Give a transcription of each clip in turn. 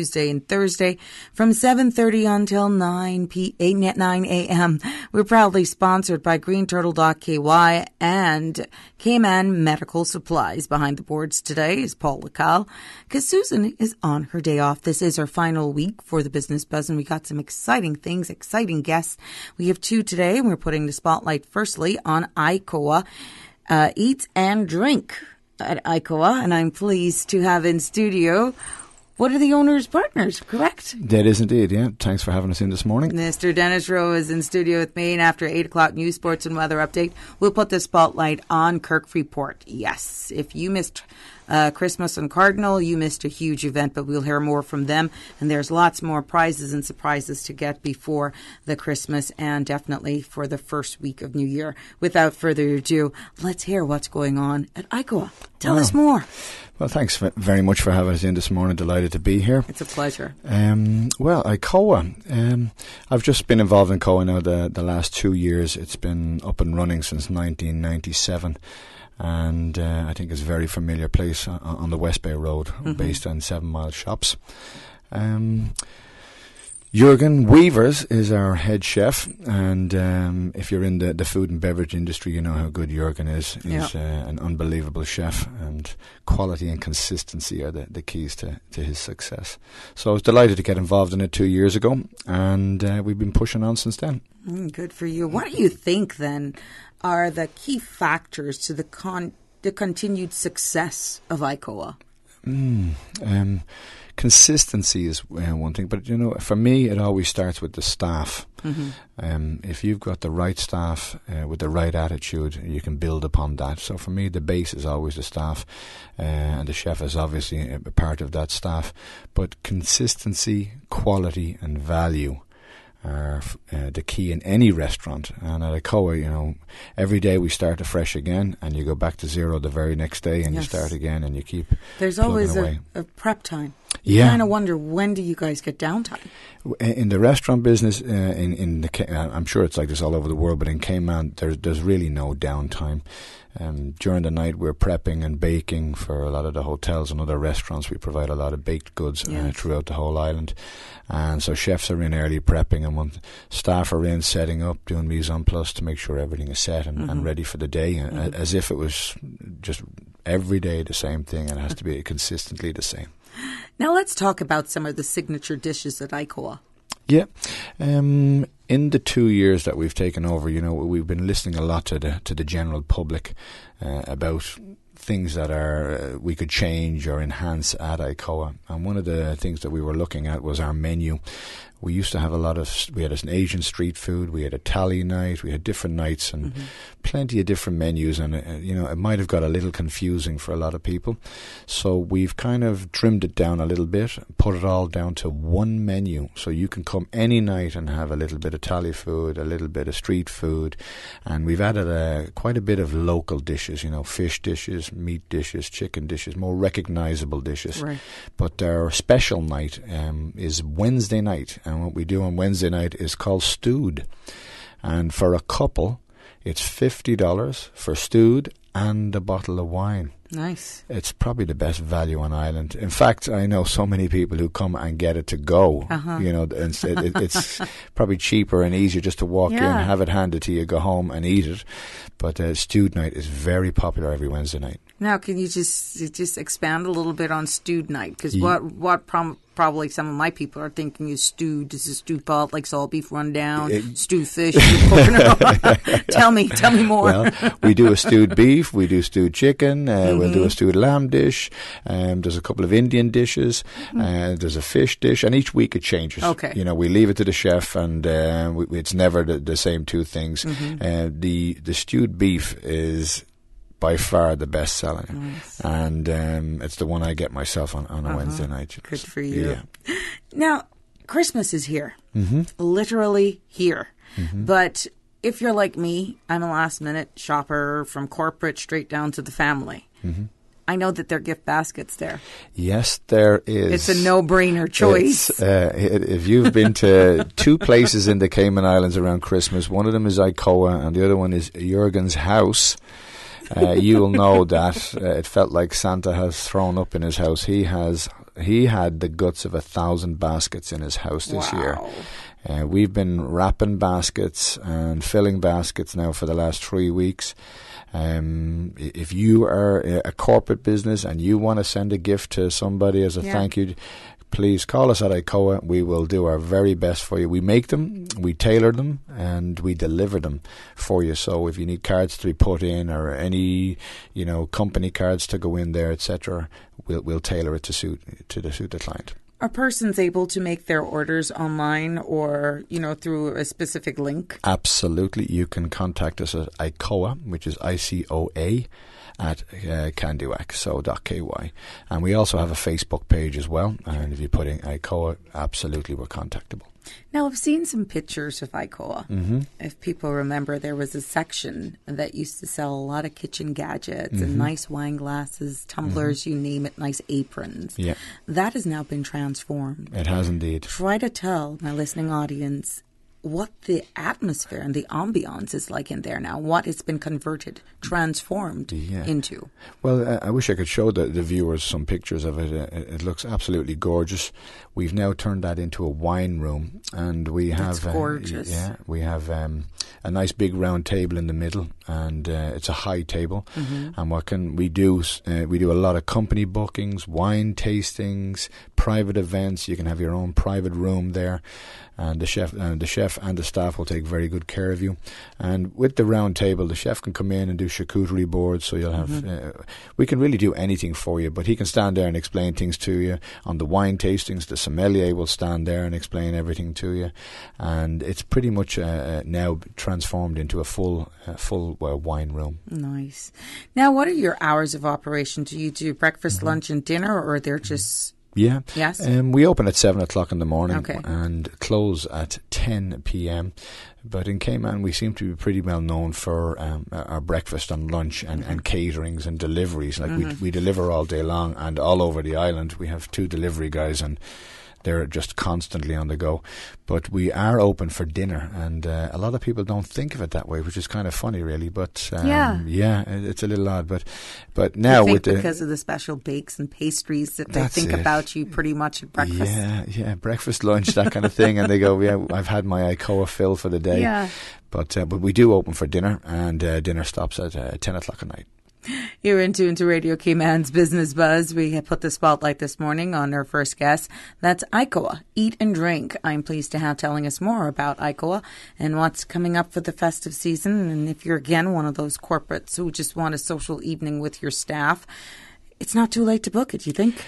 Tuesday and Thursday from 7:30 until 9 a.m. We're proudly sponsored by greenturtle.ky and Cayman Medical Supplies. Behind the boards today is Paul Lacal, because Susan is on her day off. This is our final week for the Business Buzz, and we got some exciting things, exciting guests. We have two today, and we're putting the spotlight firstly on ICOA, Eat and Drink at ICOA, and I'm pleased to have in studio one of the owner's partners, correct? That is indeed, yeah. Thanks for having us in this morning. Mr. Dennis Rowe is in studio with me, and after 8 o'clock news, sports and weather update, we'll put the spotlight on Kirk Freeport. Yes, if you missed Christmas and Cardinal, you missed a huge event, but we'll hear more from them. And there's lots more prizes and surprises to get before the Christmas and definitely for the first week of New Year. Without further ado, let's hear what's going on at ICOA. Tell us more. Well, thanks very much for having us in this morning. Delighted to be here. It's a pleasure. Well, ICOA, I've just been involved in COA now the last 2 years. It's been up and running since 1997. And I think it's a very familiar place on the West Bay Road, based on 7 Mile Shops. Jürgen Weavers is our head chef, and if you're in the food and beverage industry, you know how good Jürgen is. He's an unbelievable chef, and quality and consistency are the keys to his success. So I was delighted to get involved in it 2 years ago, and we've been pushing on since then. Good for you. What do you think, then, are the key factors to the continued success of ICOA? Consistency is one thing, but for me, it always starts with the staff. If you've got the right staff with the right attitude, you can build upon that. So for me, the base is always the staff, and the chef is obviously a part of that staff. But consistency, quality, and value are the key in any restaurant. And at ICOA, every day we start afresh again, and you go back to zero the very next day, and you start again, and you keep There's always a prep time. Yeah. I kind of wonder, when do you guys get downtime? In the restaurant business, I'm sure it's like this all over the world, but in Cayman, there's really no downtime. During the night, we're prepping and baking for a lot of the hotels and other restaurants. We provide a lot of baked goods throughout the whole island. And so chefs are in early prepping, and staff are in setting up, doing mise en place to make sure everything is set and ready for the day, as if it was just every day the same thing, and it has to be consistently the same. Now let's talk about some of the signature dishes at ICOA. Yeah. In the 2 years that we've taken over, we've been listening a lot to the general public about things that we could change or enhance at ICOA. And one of the things that we were looking at was our menu. We used to have we had an Asian street food, we had a Thai night, we had different nights and plenty of different menus, and it might have got a little confusing for a lot of people. So we've kind of trimmed it down a little bit, put it all down to one menu, so you can come any night and have a little bit of Thai food, a little bit of street food, and we've added quite a bit of local dishes, fish dishes, meat dishes, chicken dishes, more recognisable dishes. Right. But our special night is Wednesday night. And what we do on Wednesday night is called stewed. And for a couple, it's $50 for stewed and a bottle of wine. Nice. It's probably the best value on island. In fact, I know so many people who come and get it to go. It's probably cheaper and easier just to walk in, have it handed to you, go home and eat it. But stewed night is very popular every Wednesday night. Now, can you just expand a little bit on stewed night? Because what probably some of my people are thinking is stewed. Is a stewed pot like salt beef rundown, stewed fish? Tell me more. Well, we do a stewed beef, we do stewed chicken, we'll do a stewed lamb dish. There's a couple of Indian dishes. There's a fish dish, and each week it changes. Okay. We leave it to the chef, and it's never the same two things. The stewed beef is by far the best selling. Nice. And it's the one I get myself on a Wednesday night. Good for you. Yeah. Now, Christmas is here. Literally here. But if you're like me, I'm a last minute shopper from corporate straight down to the family. I know that there are gift baskets there. Yes, there is. It's a no-brainer choice. If you've been to two places in the Cayman Islands around Christmas, one of them is ICOA and the other one is Jürgen's house. you'll know that it felt like Santa has thrown up in his house. He had the guts of 1,000 baskets in his house this year. We've been wrapping baskets and filling baskets now for the last 3 weeks. If you are a corporate business and you want to send a gift to somebody as a thank you, please call us at ICOA. We will do our very best for you. We make them, we tailor them, and we deliver them for you. So if you need cards to be put in or any, company cards to go in there, etc., we'll tailor it to suit the client. Are persons able to make their orders online or, through a specific link? Absolutely. You can contact us at ICOA, which is ICOA, at candoac.ky. And we also have a Facebook page as well. And if you put in ICOA, absolutely we're contactable. Now, I've seen some pictures of ICOA. Mm-hmm. If people remember, there was a section that used to sell a lot of kitchen gadgets and nice wine glasses, tumblers, you name it, nice aprons. Yeah. That has now been transformed. It has indeed. Try to tell my listening audience what the atmosphere and the ambiance is like in there now, what it's been converted, transformed into. Well, I wish I could show the viewers some pictures of it. It looks absolutely gorgeous. We've now turned that into a wine room, and we have gorgeous. We have a nice big round table in the middle, and it's a high table. And what can we do? We do a lot of company bookings, wine tastings, private events. You can have your own private room there. And the chef and the staff will take very good care of you. And with the round table, the chef can come in and do charcuterie boards. So you'll have, we can really do anything for you. But he can stand there and explain things to you. On the wine tastings, the sommelier will stand there and explain everything to you. And it's pretty much now transformed into a full wine room. Nice. Now, what are your hours of operation? Do you do breakfast, lunch, and dinner, or they're just... Yeah. Yes. We open at 7 o'clock in the morning Okay. and close at 10 p.m. But in Cayman, we seem to be pretty well known for our breakfast and lunch and caterings and deliveries. Like we deliver all day long and all over the island. We have 2 delivery guys and they're just constantly on the go. But we are open for dinner, and a lot of people don't think of it that way, which is kind of funny, really. But it's a little odd. But now with because of the special bakes and pastries that they think about you pretty much at breakfast. Yeah, breakfast, lunch, that kind of thing, and they go, yeah, I've had my ICOA fill for the day. Yeah. But we do open for dinner, and dinner stops at 10 o'clock at night. You're in tune to Radio Cayman's Business Buzz. We have put the spotlight this morning on our first guest. That's ICOA, Eat and Drink. I'm pleased to have telling us more about ICOA and what's coming up for the festive season. And if you're, again, one of those corporates who just want a social evening with your staff, it's not too late to book it, you think?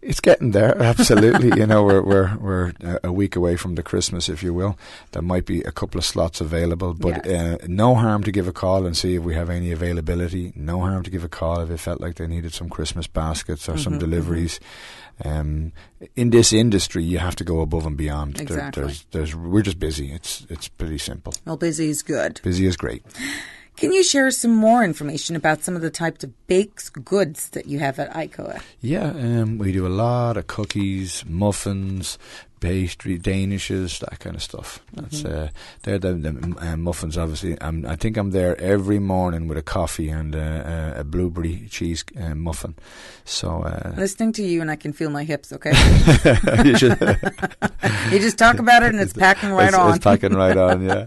It's getting there, absolutely. We're a week away from the Christmas, if you will. There might be a couple of slots available, but no harm to give a call and see if we have any availability. No harm to give a call if it felt like they needed some Christmas baskets or some deliveries. In this industry, you have to go above and beyond. Exactly. We're just busy. It's pretty simple. Well, busy is good. Busy is great. Can you share some more information about some of the types of baked goods that you have at ICOA? Yeah, we do a lot of cookies, muffins, pastry, danishes, that kind of stuff. That's they're the muffins, obviously. I think I'm there every morning with a coffee and a blueberry cheese muffin. So listening to you, and I can feel my hips. Okay, you should. You just talk about it, and it's packing right on. It's packing right on, yeah.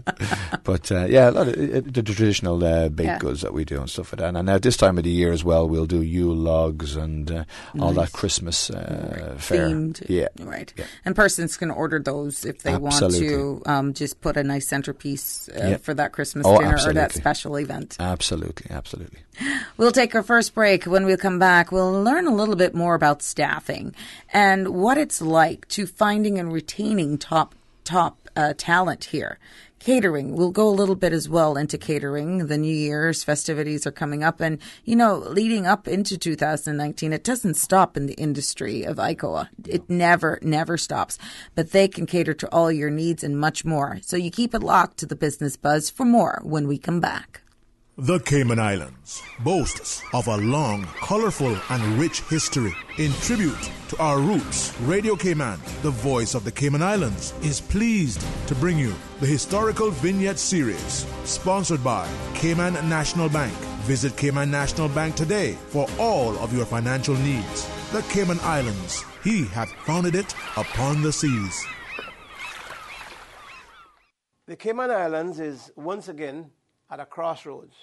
But a lot of the traditional baked goods that we do and stuff like that. And at this time of the year as well, we'll do Yule logs and all that Christmas fare. Themed, yeah, right. Yeah. And persons can order those if they want to just put a nice centerpiece for that Christmas dinner or that special event. Absolutely. We'll take our first break. When we come back, we'll learn a little bit more about staffing and what it's like to finding and retaining top talent here. Catering. We'll go a little bit as well into catering. The New Year's festivities are coming up, and leading up into 2019, it doesn't stop in the industry of ICOA. It never stops. But they can cater to all your needs and much more. So you keep it locked to the Business Buzz for more when we come back. The Cayman Islands boasts of a long, colorful, and rich history. In tribute to our roots, Radio Cayman, the voice of the Cayman Islands, is pleased to bring you the historical vignette series, sponsored by Cayman National Bank. Visit Cayman National Bank today for all of your financial needs. The Cayman Islands, He hath founded it upon the seas. The Cayman Islands is once again at a crossroads.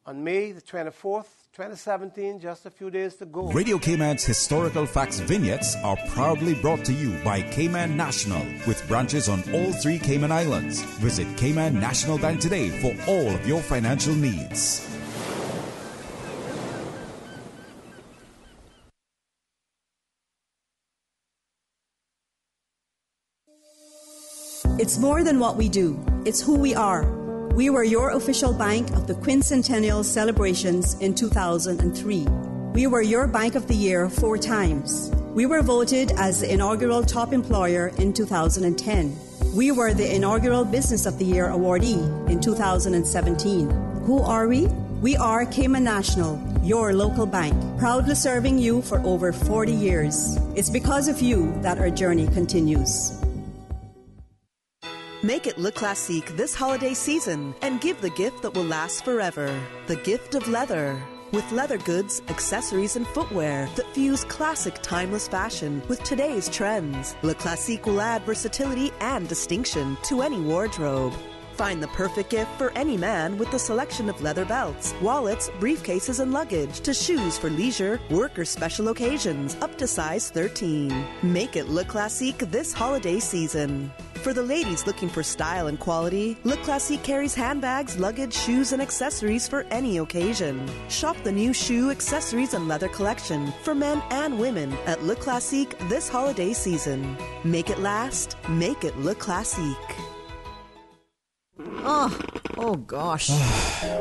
On May the 24th, 2017, just a few days to go. Radio Cayman's historical facts vignettes are proudly brought to you by Cayman National, with branches on all 3 Cayman Islands. Visit Cayman National Bank today for all of your financial needs. It's more than what we do. It's who we are. We were your official bank of the quincentennial celebrations in 2003. We were your Bank of the Year 4 times. We were voted as the inaugural top employer in 2010. We were the inaugural Business of the Year awardee in 2017. Who are we? We are Cayman National, your local bank, proudly serving you for over 40 years. It's because of you that our journey continues. Make it Le Classique this holiday season and give the gift that will last forever. The gift of leather. With leather goods, accessories, and footwear that fuse classic timeless fashion with today's trends, Le Classique will add versatility and distinction to any wardrobe. Find the perfect gift for any man with the selection of leather belts, wallets, briefcases, and luggage to shoes for leisure, work, or special occasions up to size 13. Make it Le Classique this holiday season. For the ladies looking for style and quality, Le Classique carries handbags, luggage, shoes, and accessories for any occasion. Shop the new shoe, accessories, and leather collection for men and women at Le Classique this holiday season. Make it last. Make it Le Classique. Oh gosh.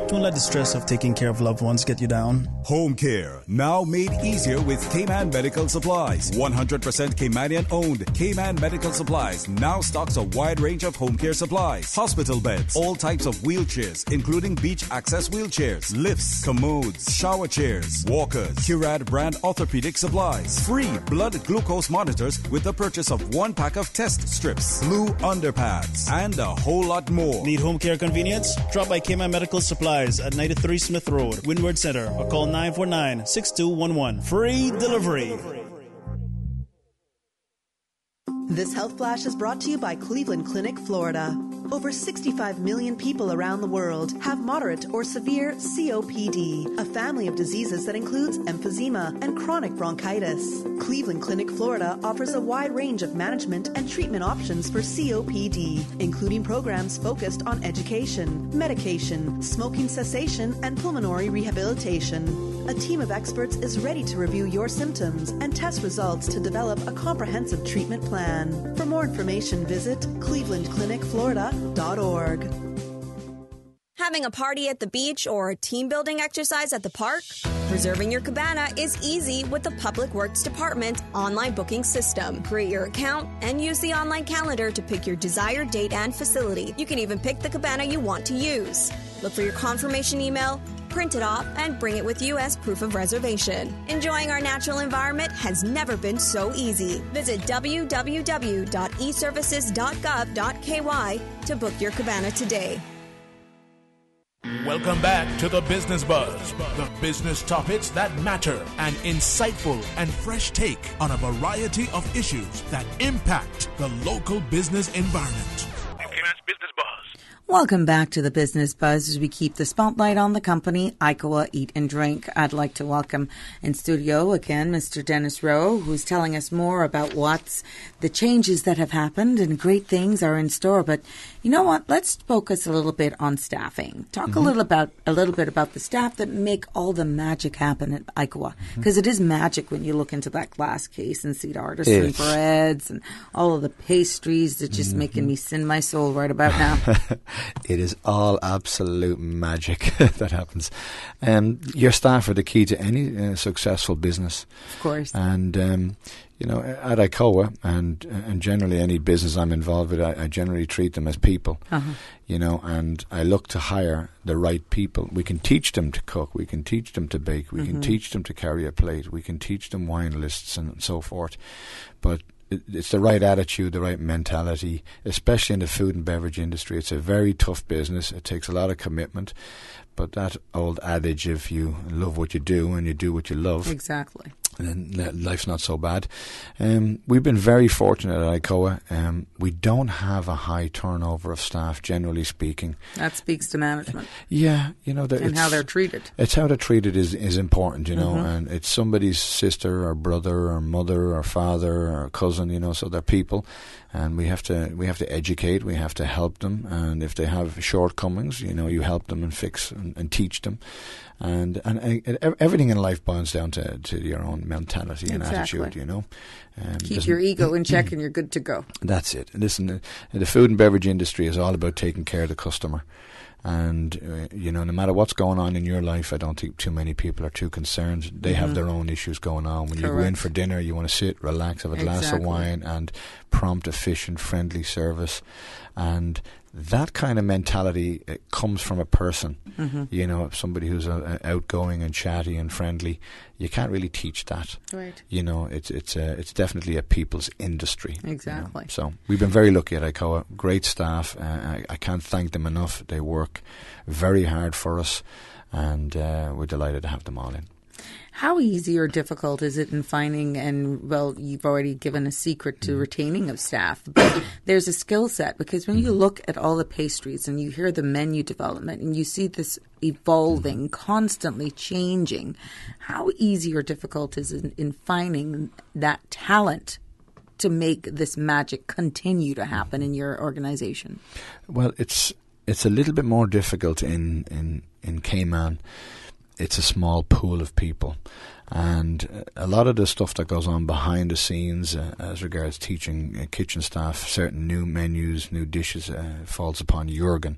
Don't let the stress of taking care of loved ones get you down. Home care, now made easier with Cayman Medical Supplies. 100% Caymanian owned. Cayman Medical Supplies now stocks a wide range of home care supplies. Hospital beds, all types of wheelchairs, including beach access wheelchairs, lifts, commodes, shower chairs, walkers, Curad brand orthopedic supplies. Free blood glucose monitors with the purchase of 1 pack of test strips, blue underpads, and a whole lot more. Need home care convenience? Drop by Cayman Medical Supplies at 93 Smith Road, Windward Center, or call 949-6211. Free delivery. This health flash is brought to you by Cleveland Clinic, Florida. Over 65 million people around the world have moderate or severe COPD, a family of diseases that includes emphysema and chronic bronchitis. Cleveland Clinic, Florida offers a wide range of management and treatment options for COPD, including programs focused on education, medication, smoking cessation, and pulmonary rehabilitation. A team of experts is ready to review your symptoms and test results to develop a comprehensive treatment plan. For more information, visit clevelandclinicflorida.org. Having a party at the beach or a team building exercise at the park? Reserving your cabana is easy with the Public Works Department online booking system. Create your account and use the online calendar to pick your desired date and facility. You can even pick the cabana you want to use. Look for your confirmation email, print it off, and bring it with you as proof of reservation. Enjoying our natural environment has never been so easy. Visit www.eservices.gov.ky to book your cabana today. Welcome back to the Business Buzz, the business topics that matter, an insightful and fresh take on a variety of issues that impact the local business environment. Business Buzz. Welcome back to the Business Buzz as we keep the spotlight on the company, Ikowa Eat and Drink. I'd like to welcome in studio again Mr. Dennis Rowe, who's telling us more about what's the changes that have happened and great things are in store. But you know what? Let's focus a little bit on staffing. Talk a little bit about the staff that make all the magic happen at Ikowa, because it is magic when you look into that glass case and see the artisan breads and all of the pastries that just making me sin my soul right about now. It is all absolute magic that happens. Your staff are the key to any successful business. Of course. And, at ICOA and generally any business I'm involved with, I generally treat them as people, and I look to hire the right people. We can teach them to cook. We can teach them to bake. We can teach them to carry a plate. We can teach them wine lists and so forth. But it's the right attitude, the right mentality, especially in the food and beverage industry. It's a very tough business. It takes a lot of commitment. But that old adage, if you love what you do and you do what you love, exactly, then life's not so bad. We've been very fortunate at ICOA. We don't have a high turnover of staff, generally speaking. That speaks to management. Yeah, and how they're treated. It's how they're treated is important, and it's somebody's sister or brother or mother or father or cousin, so they're people. And we have to educate, we have to help them, and if they have shortcomings, you help them and fix and teach them, and everything in life boils down to your own mentality and attitude, Keep your ego in check and you're good to go. That's it. Listen, the food and beverage industry is all about taking care of the customer. And, no matter what's going on in your life, I don't think too many people are too concerned. They have their own issues going on. When you go in for dinner, you want to sit, relax, have a glass of wine, and prompt, efficient, friendly service. And that kind of mentality comes from a person. Somebody who's outgoing and chatty and friendly. You can't really teach that. Right. It's definitely a people's industry. Exactly. So we've been very lucky at ICOA. Great staff. I can't thank them enough. They work very hard for us, and we're delighted to have them all in. How easy or difficult is it in finding, and you've already given a secret to retaining of staff, but there's a skill set, because when you look at all the pastries and you hear the menu development and you see this evolving, constantly changing, how easy or difficult is it in finding that talent to make this magic continue to happen in your organization? Well, it's a little bit more difficult in Cayman. It's a small pool of people, and a lot of the stuff that goes on behind the scenes as regards teaching kitchen staff certain new menus, new dishes, falls upon Jürgen.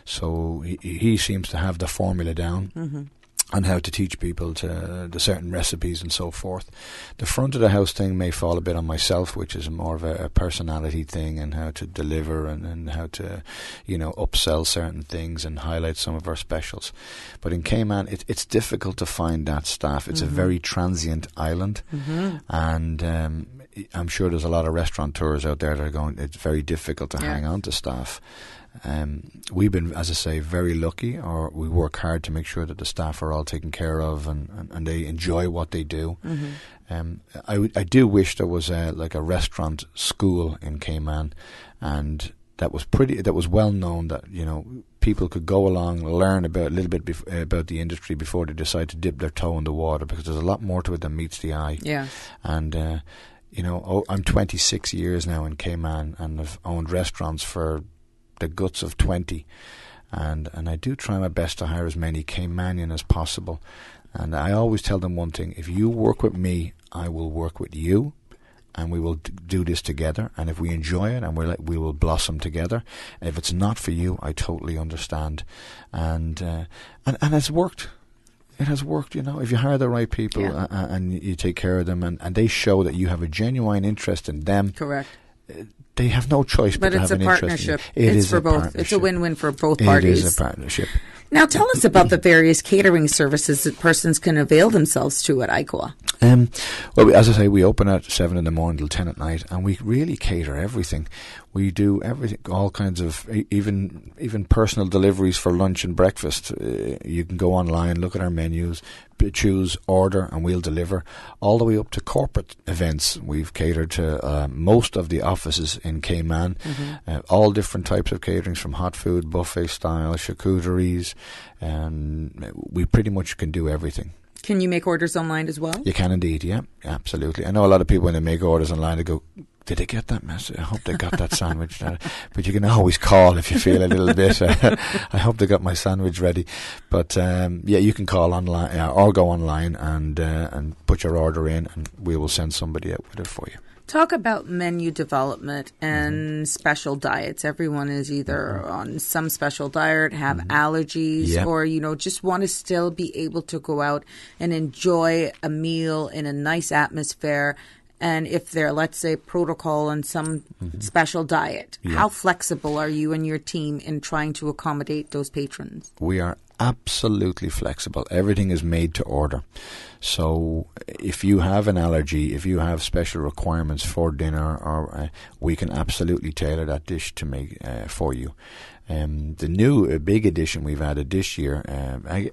So he seems to have the formula down on how to teach people to the certain recipes and so forth. The front of the house thing may fall a bit on myself, which is more of a personality thing, and how to deliver and how to, upsell certain things and highlight some of our specials. But in Cayman, it's difficult to find that staff. It's a very transient island, and I'm sure there's a lot of restaurateurs out there that are going, it's very difficult to hang on to staff. We've been, as I say, very lucky, or we work hard to make sure that the staff are all taken care of and they enjoy what they do. I do wish there was a restaurant school in Cayman, and that was well known, that people could go along, learn a little bit about the industry before they decide to dip their toe in the water, because there's a lot more to it than meets the eye. Yeah. And I'm 26 years now in Cayman, and I've owned restaurants for the guts of 20, and I do try my best to hire as many Caymanian as possible. And I always tell them one thing: if you work with me, I will work with you, and we will do this together. And if we enjoy it, and we will blossom together. If it's not for you, I totally understand. And it's worked. It has worked, if you hire the right people and you take care of them, and they show that you have a genuine interest in them. Correct. They have no choice but to have an interest. But it's a partnership. It is for both. Partnership. It's a win-win for both parties. It is a partnership. Now, tell us about the various catering services that persons can avail themselves to at ICOA. Well, as I say, we open at 7 in the morning till 10 at night, and we really cater everything. We do everything, all kinds of, even personal deliveries for lunch and breakfast. You can go online, look at our menus, choose, order, and we'll deliver. All the way up to corporate events. We've catered to most of the offices in Cayman. All different types of caterings, from hot food, buffet style, charcuteries, and we pretty much can do everything. Can you make orders online as well? You can indeed, yeah, absolutely. I know a lot of people, when they make orders online, they go, did they get that message? I hope they got that sandwich. But you can always call if you feel a little bit. I hope they got my sandwich ready. But you can call online or go online and put your order in, and we will send somebody out with it for you. Talk about menu development and special diets. Everyone is either on some special diet, have allergies, or, just want to still be able to go out and enjoy a meal in a nice atmosphere. And if they're, let's say, protocol on some special diet, how flexible are you and your team in trying to accommodate those patrons? We are absolutely flexible. Everything is made to order. So if you have an allergy, if you have special requirements for dinner, or we can absolutely tailor that dish to make for you. The new big addition we've added this year,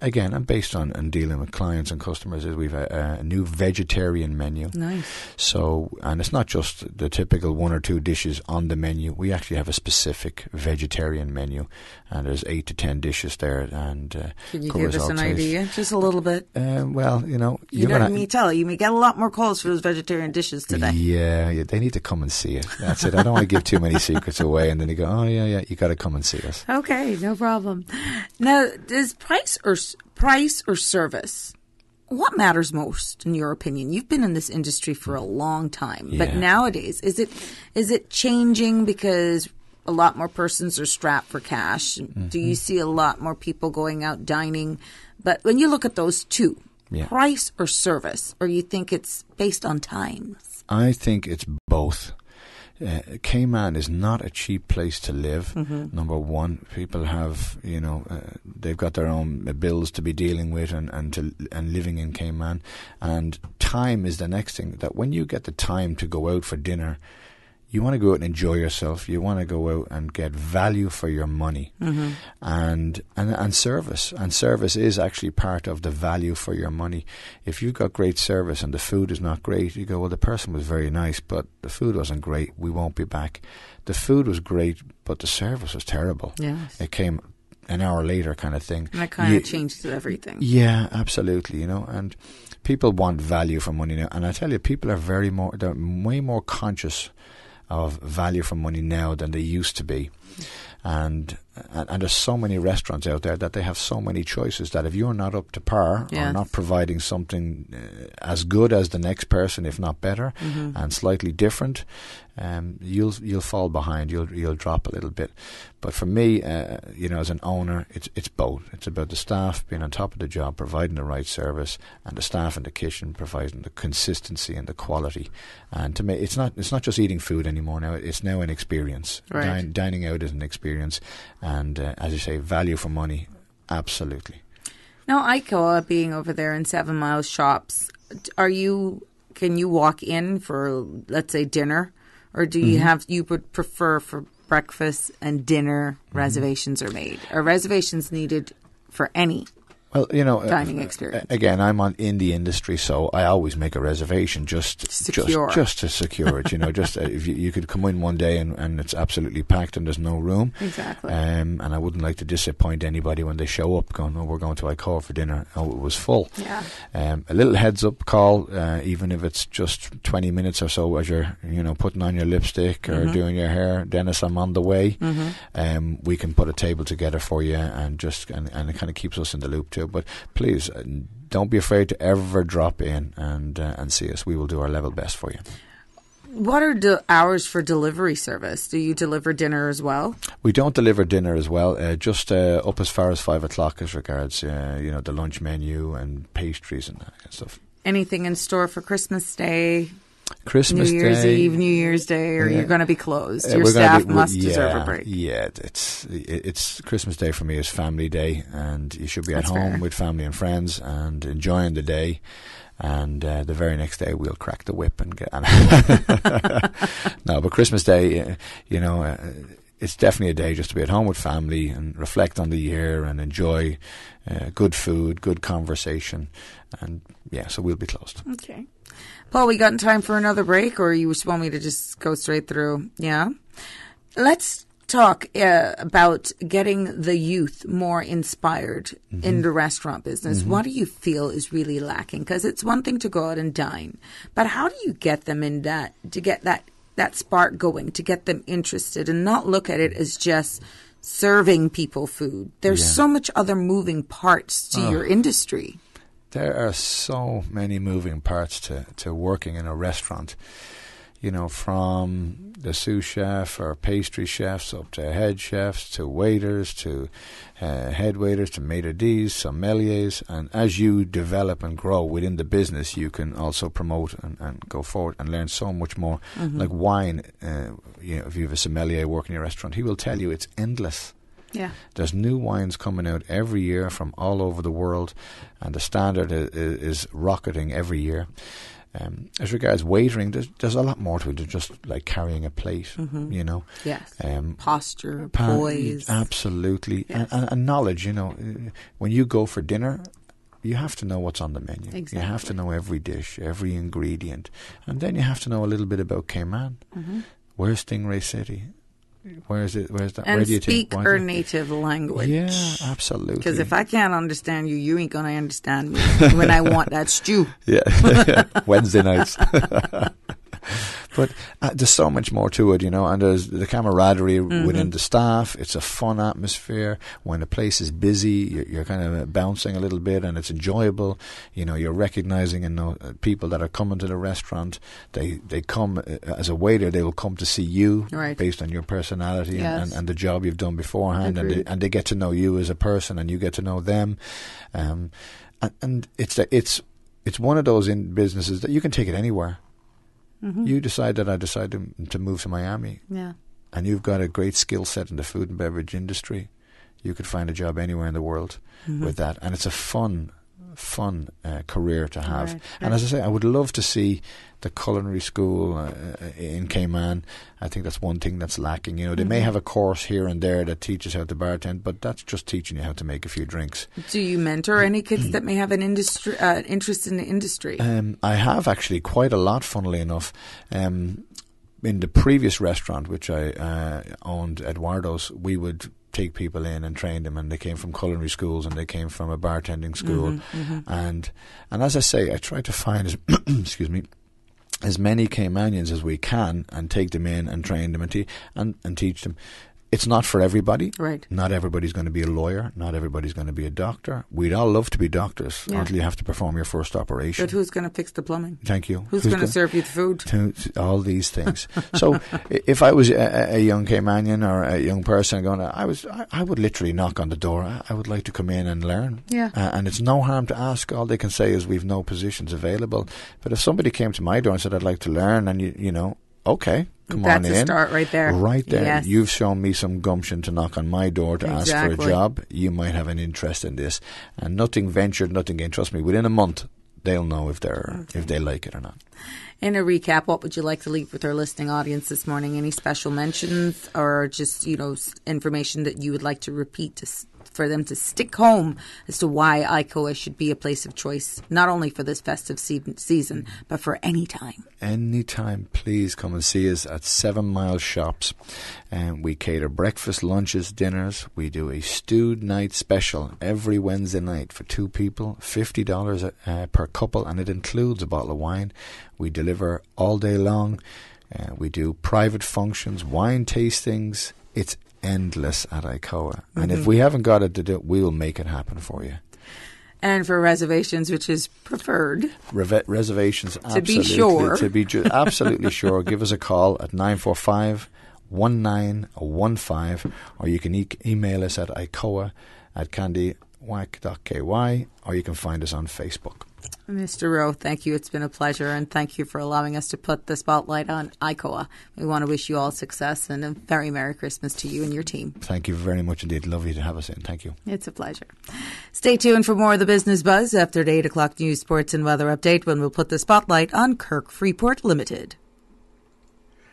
again, I'm based on dealing with clients and customers, is we've a new vegetarian menu. Nice. So, and it's not just the typical one or two dishes on the menu. We actually have a specific vegetarian menu, and there's 8 to 10 dishes there. And can you give us an idea, just a little bit? Well, you know what me tell you may get a lot more calls for those vegetarian dishes today. Yeah, they need to come and see it. That's it. I don't want to give too many secrets away, and then you go, oh yeah, you got to come and see us. Okay, no problem. Now, is price or service, what matters most in your opinion? You've been in this industry for a long time, but nowadays, is it changing because a lot more persons are strapped for cash? Do you see a lot more people going out dining? But when you look at those two, price or service, or you think it's based on times? I think it's both. Cayman is not a cheap place to live. Number one, people have, they've got their own bills to be dealing with and living in Cayman. And time is the next thing. That when you get the time to go out for dinner, you want to go out and enjoy yourself. You want to go out and get value for your money, and service. And service is actually part of the value for your money. If you've got great service and the food is not great, you go, well, the person was very nice, but the food wasn't great. We won't be back. The food was great, but the service was terrible. Yes. It came an hour later, kind of thing. And it kind of changes everything. Yeah, absolutely. And people want value for money now. And I tell you, people are they're way more conscious of value for money now than they used to be. And there's so many restaurants out there that they have so many choices that if you're not up to par or not providing something as good as the next person, if not better, and slightly different, you'll fall behind. You'll drop a little bit. But for me, as an owner, it's both. It's about the staff being on top of the job, providing the right service, and the staff in the kitchen providing the consistency and the quality. And to me, it's not just eating food anymore now. It's now an experience. Right. Dining out is an experience. And as you say, value for money, absolutely. Now, ICOA being over there in 7 Mile Shops, can you walk in for, let's say, dinner? Or do you would prefer for breakfast and dinner reservations are made? Are reservations needed for any dining experience? Again, I'm in the industry, so I always make a reservation just to secure it. Just if you could come in one day and it's absolutely packed and there's no room. Exactly. And I wouldn't like to disappoint anybody when they show up going, "Oh, we're going to ICOA for dinner." Oh, it was full. Yeah. A little heads up call, even if it's just 20 minutes or so as you're putting on your lipstick or doing your hair. Dennis, I'm on the way. We can put a table together for you and it kind of keeps us in the loop too. But please, don't be afraid to ever drop in and see us. We will do our level best for you. What are the hours for delivery service? Do you deliver dinner as well? We don't deliver dinner as well. Just up as far as 5 o'clock as regards, the lunch menu and pastries and that kind of stuff. Anything in store for Christmas Day? Christmas New Year's Day, Eve, New Year's Day, or you're going to be closed? Your staff must deserve a break. Yeah, it's Christmas Day for me is family day, and you should be at home with family and friends and enjoying the day. And the very next day we'll crack the whip and get. No, but Christmas Day, it's definitely a day just to be at home with family and reflect on the year and enjoy good food, good conversation, and so we'll be closed. Okay. Paul, we got in time for another break, or you just want me to just go straight through? Yeah. Let's talk about getting the youth more inspired in the restaurant business. What do you feel is really lacking? Because it's one thing to go out and dine, but how do you get them in to get that spark going, to get them interested and not look at it as just serving people food? There's so much other moving parts to your industry. There are so many moving parts to working in a restaurant. you know, from the sous chef or pastry chefs up to head chefs to waiters to head waiters to maitre d's, sommeliers. And as you develop and grow within the business, you can also promote and go forward and learn so much more. Like wine, you know, if you have a sommelier working in a restaurant, he will tell you it's endless. Yeah. There's new wines coming out every year from all over the world, and the standard is rocketing every year. As regards waitering, there's a lot more to it than just like carrying a plate, you know. Yes. Posture, poise. Absolutely. Yes. And knowledge, you know. When you go for dinner, you have to know what's on the menu. Exactly. You have to know every dish, every ingredient. And then you have to know a little bit about Cayman. Where's Stingray City? Where is it? Where's that? And where do you speak our native language. Yeah, absolutely. Because if I can't understand you, you ain't going to understand me when I want that stew. Yeah, Wednesday nights. But there's so much more to it, you know, and there's the camaraderie within the staff. It's a fun atmosphere. When the place is busy, you're kind of bouncing a little bit, and it's enjoyable. You know, you're recognizing people that are coming to the restaurant. They come as a waiter. They will come to see you based on your personality and the job you've done beforehand, and they get to know you as a person, and you get to know them. And it's one of those in businesses that you can take it anywhere. You decide that I decide to move to Miami. Yeah. And you've got a great skill set in the food and beverage industry. You could find a job anywhere in the world with that. And it's a fun career to have. Right. And as I say, I would love to see the culinary school in Cayman. I think that's one thing that's lacking. You know, they may have a course here and there that teaches how to bartend, but that's just teaching you how to make a few drinks. Do you mentor any kids that may have an interest in the industry? I have actually quite a lot, funnily enough. In the previous restaurant, which I owned, Eduardo's, we would take people in and train them, and they came from culinary schools and they came from a bartending school. And as I say, I try to find as many Caymanians as we can and take them in and train them and teach them. It's not for everybody. Right. Not everybody's going to be a lawyer. Not everybody's going to be a doctor. We'd all love to be doctors until you have to perform your first operation. But who's going to fix the plumbing? Thank you. Who's going to serve you the food? All these things. So if I was a young Caymanian or a young person I would literally knock on the door. I would like to come in and learn. Yeah. And it's no harm to ask. All they can say is we've no positions available. But if somebody came to my door and said I'd like to learn, and you know, okay. Come on in. That's a start right there. Right there. Yes. You've shown me some gumption to knock on my door to ask for a job. You might have an interest in this. And nothing ventured, nothing gained. Trust me, within a month, they'll know if they like it or not. In a recap, what would you like to leave with our listening audience this morning? Any special mentions or just, you know, information that you would like to repeat for them to stick home as to why ICOA should be a place of choice, not only for this festive season, but for any time? Anytime, please come and see us at 7 Mile Shops. And we cater breakfast, lunches, dinners. We do a stewed night special every Wednesday night for 2 people, $50 per couple, and it includes a bottle of wine. We deliver all day long. We do private functions, wine tastings. It's endless at ICOA. And if we haven't got it to do it, we will make it happen for you. And for reservations, which is preferred. Reservations, to be sure. Absolutely sure. Give us a call at 945-1915, or you can email us at icoa@candywack.ky, or you can find us on Facebook. Mr. Rowe, thank you. It's been a pleasure, and thank you for allowing us to put the spotlight on ICOA. We want to wish you all success and a very Merry Christmas to you and your team. Thank you very much indeed. Lovely to have us in. Thank you. It's a pleasure. Stay tuned for more of the Business Buzz after the 8 o'clock news, sports and weather update, when we'll put the spotlight on Kirk Freeport Limited.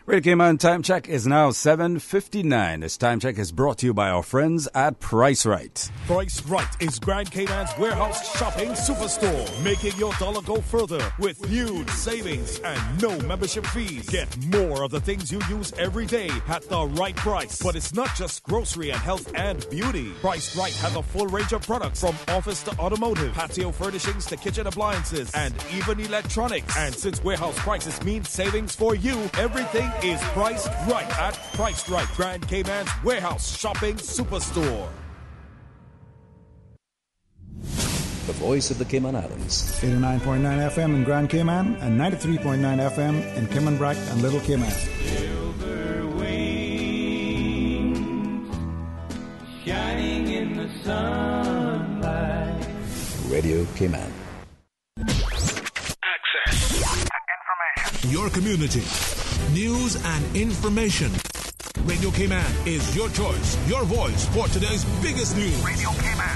Radio Cayman time check is now 7:59. This time check is brought to you by our friends at Price Right. Price Right is Grand Cayman's warehouse shopping superstore, making your dollar go further with huge savings and no membership fees. Get more of the things you use every day at the right price. But it's not just grocery and health and beauty. Price Right has a full range of products from office to automotive, patio furnishings to kitchen appliances, and even electronics. And since warehouse prices mean savings for you, everything is priced right at Priced Right, Grand Cayman's warehouse shopping superstore. the voice of the Cayman Islands. 89.9 FM in Grand Cayman and 93.9 FM in Cayman Brac and Little Cayman. Silver wings shining in the sunlight. Radio Cayman. Access to information. Your community. News and information. Radio Cayman is your choice, your voice for today's biggest news. Radio Cayman.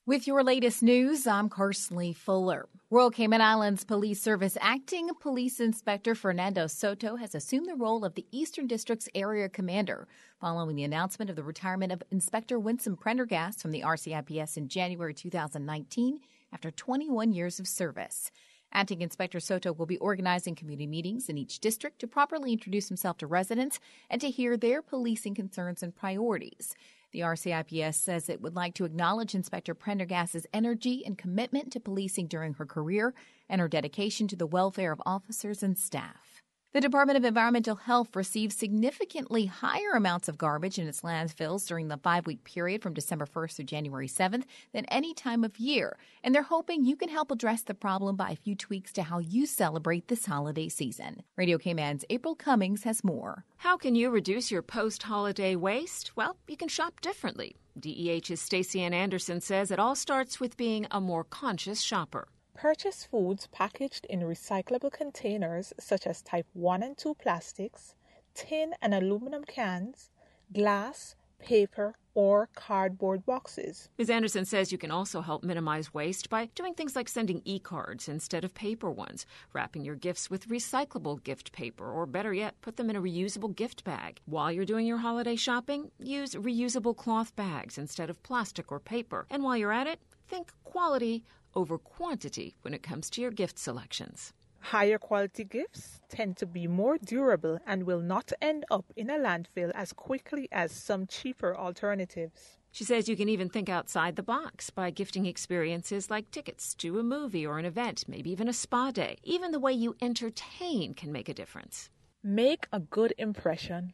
With your latest news, I'm Carsley Fuller. Royal Cayman Islands Police Service Acting Police Inspector Fernando Soto has assumed the role of the Eastern District's area commander following the announcement of the retirement of Inspector Winsome Prendergast from the RCIPS in January 2019 after 21 years of service. Acting Inspector Soto will be organizing community meetings in each district to properly introduce himself to residents and to hear their policing concerns and priorities. The RCIPS says it would like to acknowledge Inspector Prendergast's energy and commitment to policing during her career and her dedication to the welfare of officers and staff. The Department of Environmental Health received significantly higher amounts of garbage in its landfills during the 5-week period from December 1st through January 7th than any time of year, and they're hoping you can help address the problem by a few tweaks to how you celebrate this holiday season. Radio Cayman's April Cummings has more. How can you reduce your post-holiday waste? Well, you can shop differently. DEH's Stacey Ann Anderson says it all starts with being a more conscious shopper. Purchase foods packaged in recyclable containers such as type 1 and 2 plastics, tin and aluminum cans, glass, paper, or cardboard boxes. Ms. Anderson says you can also help minimize waste by doing things like sending e-cards instead of paper ones, wrapping your gifts with recyclable gift paper, or better yet, put them in a reusable gift bag. While you're doing your holiday shopping, use reusable cloth bags instead of plastic or paper. And while you're at it, think quality over quantity when it comes to your gift selections. Higher quality gifts tend to be more durable and will not end up in a landfill as quickly as some cheaper alternatives. She says you can even think outside the box by gifting experiences like tickets to a movie or an event, maybe even a spa day. Even the way you entertain can make a difference. Make a good impression.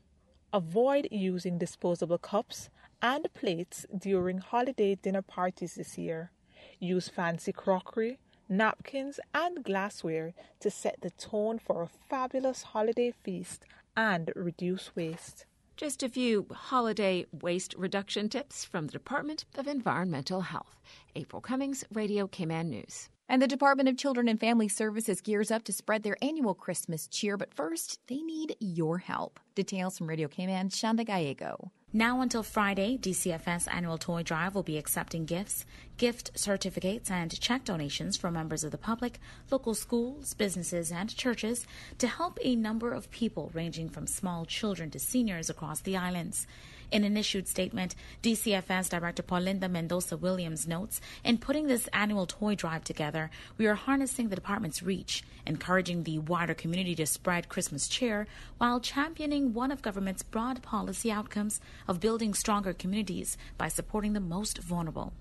Avoid using disposable cups and plates during holiday dinner parties this year. Use fancy crockery, napkins, and glassware to set the tone for a fabulous holiday feast and reduce waste. Just a few holiday waste reduction tips from the Department of Environmental Health. April Cummings, Radio Cayman News. And the Department of Children and Family Services gears up to spread their annual Christmas cheer, but first, they need your help. Details from Radio Cayman, Shanda Gallego. Now until Friday, DCFS Annual Toy Drive will be accepting gifts, gift certificates, and check donations from members of the public, local schools, businesses, and churches to help a number of people ranging from small children to seniors across the islands. In an issued statement, DCFS Director Paulinda Mendoza Williams notes, in putting this annual toy drive together, we are harnessing the department's reach, encouraging the wider community to spread Christmas cheer while championing one of government's broad policy outcomes of building stronger communities by supporting the most vulnerable.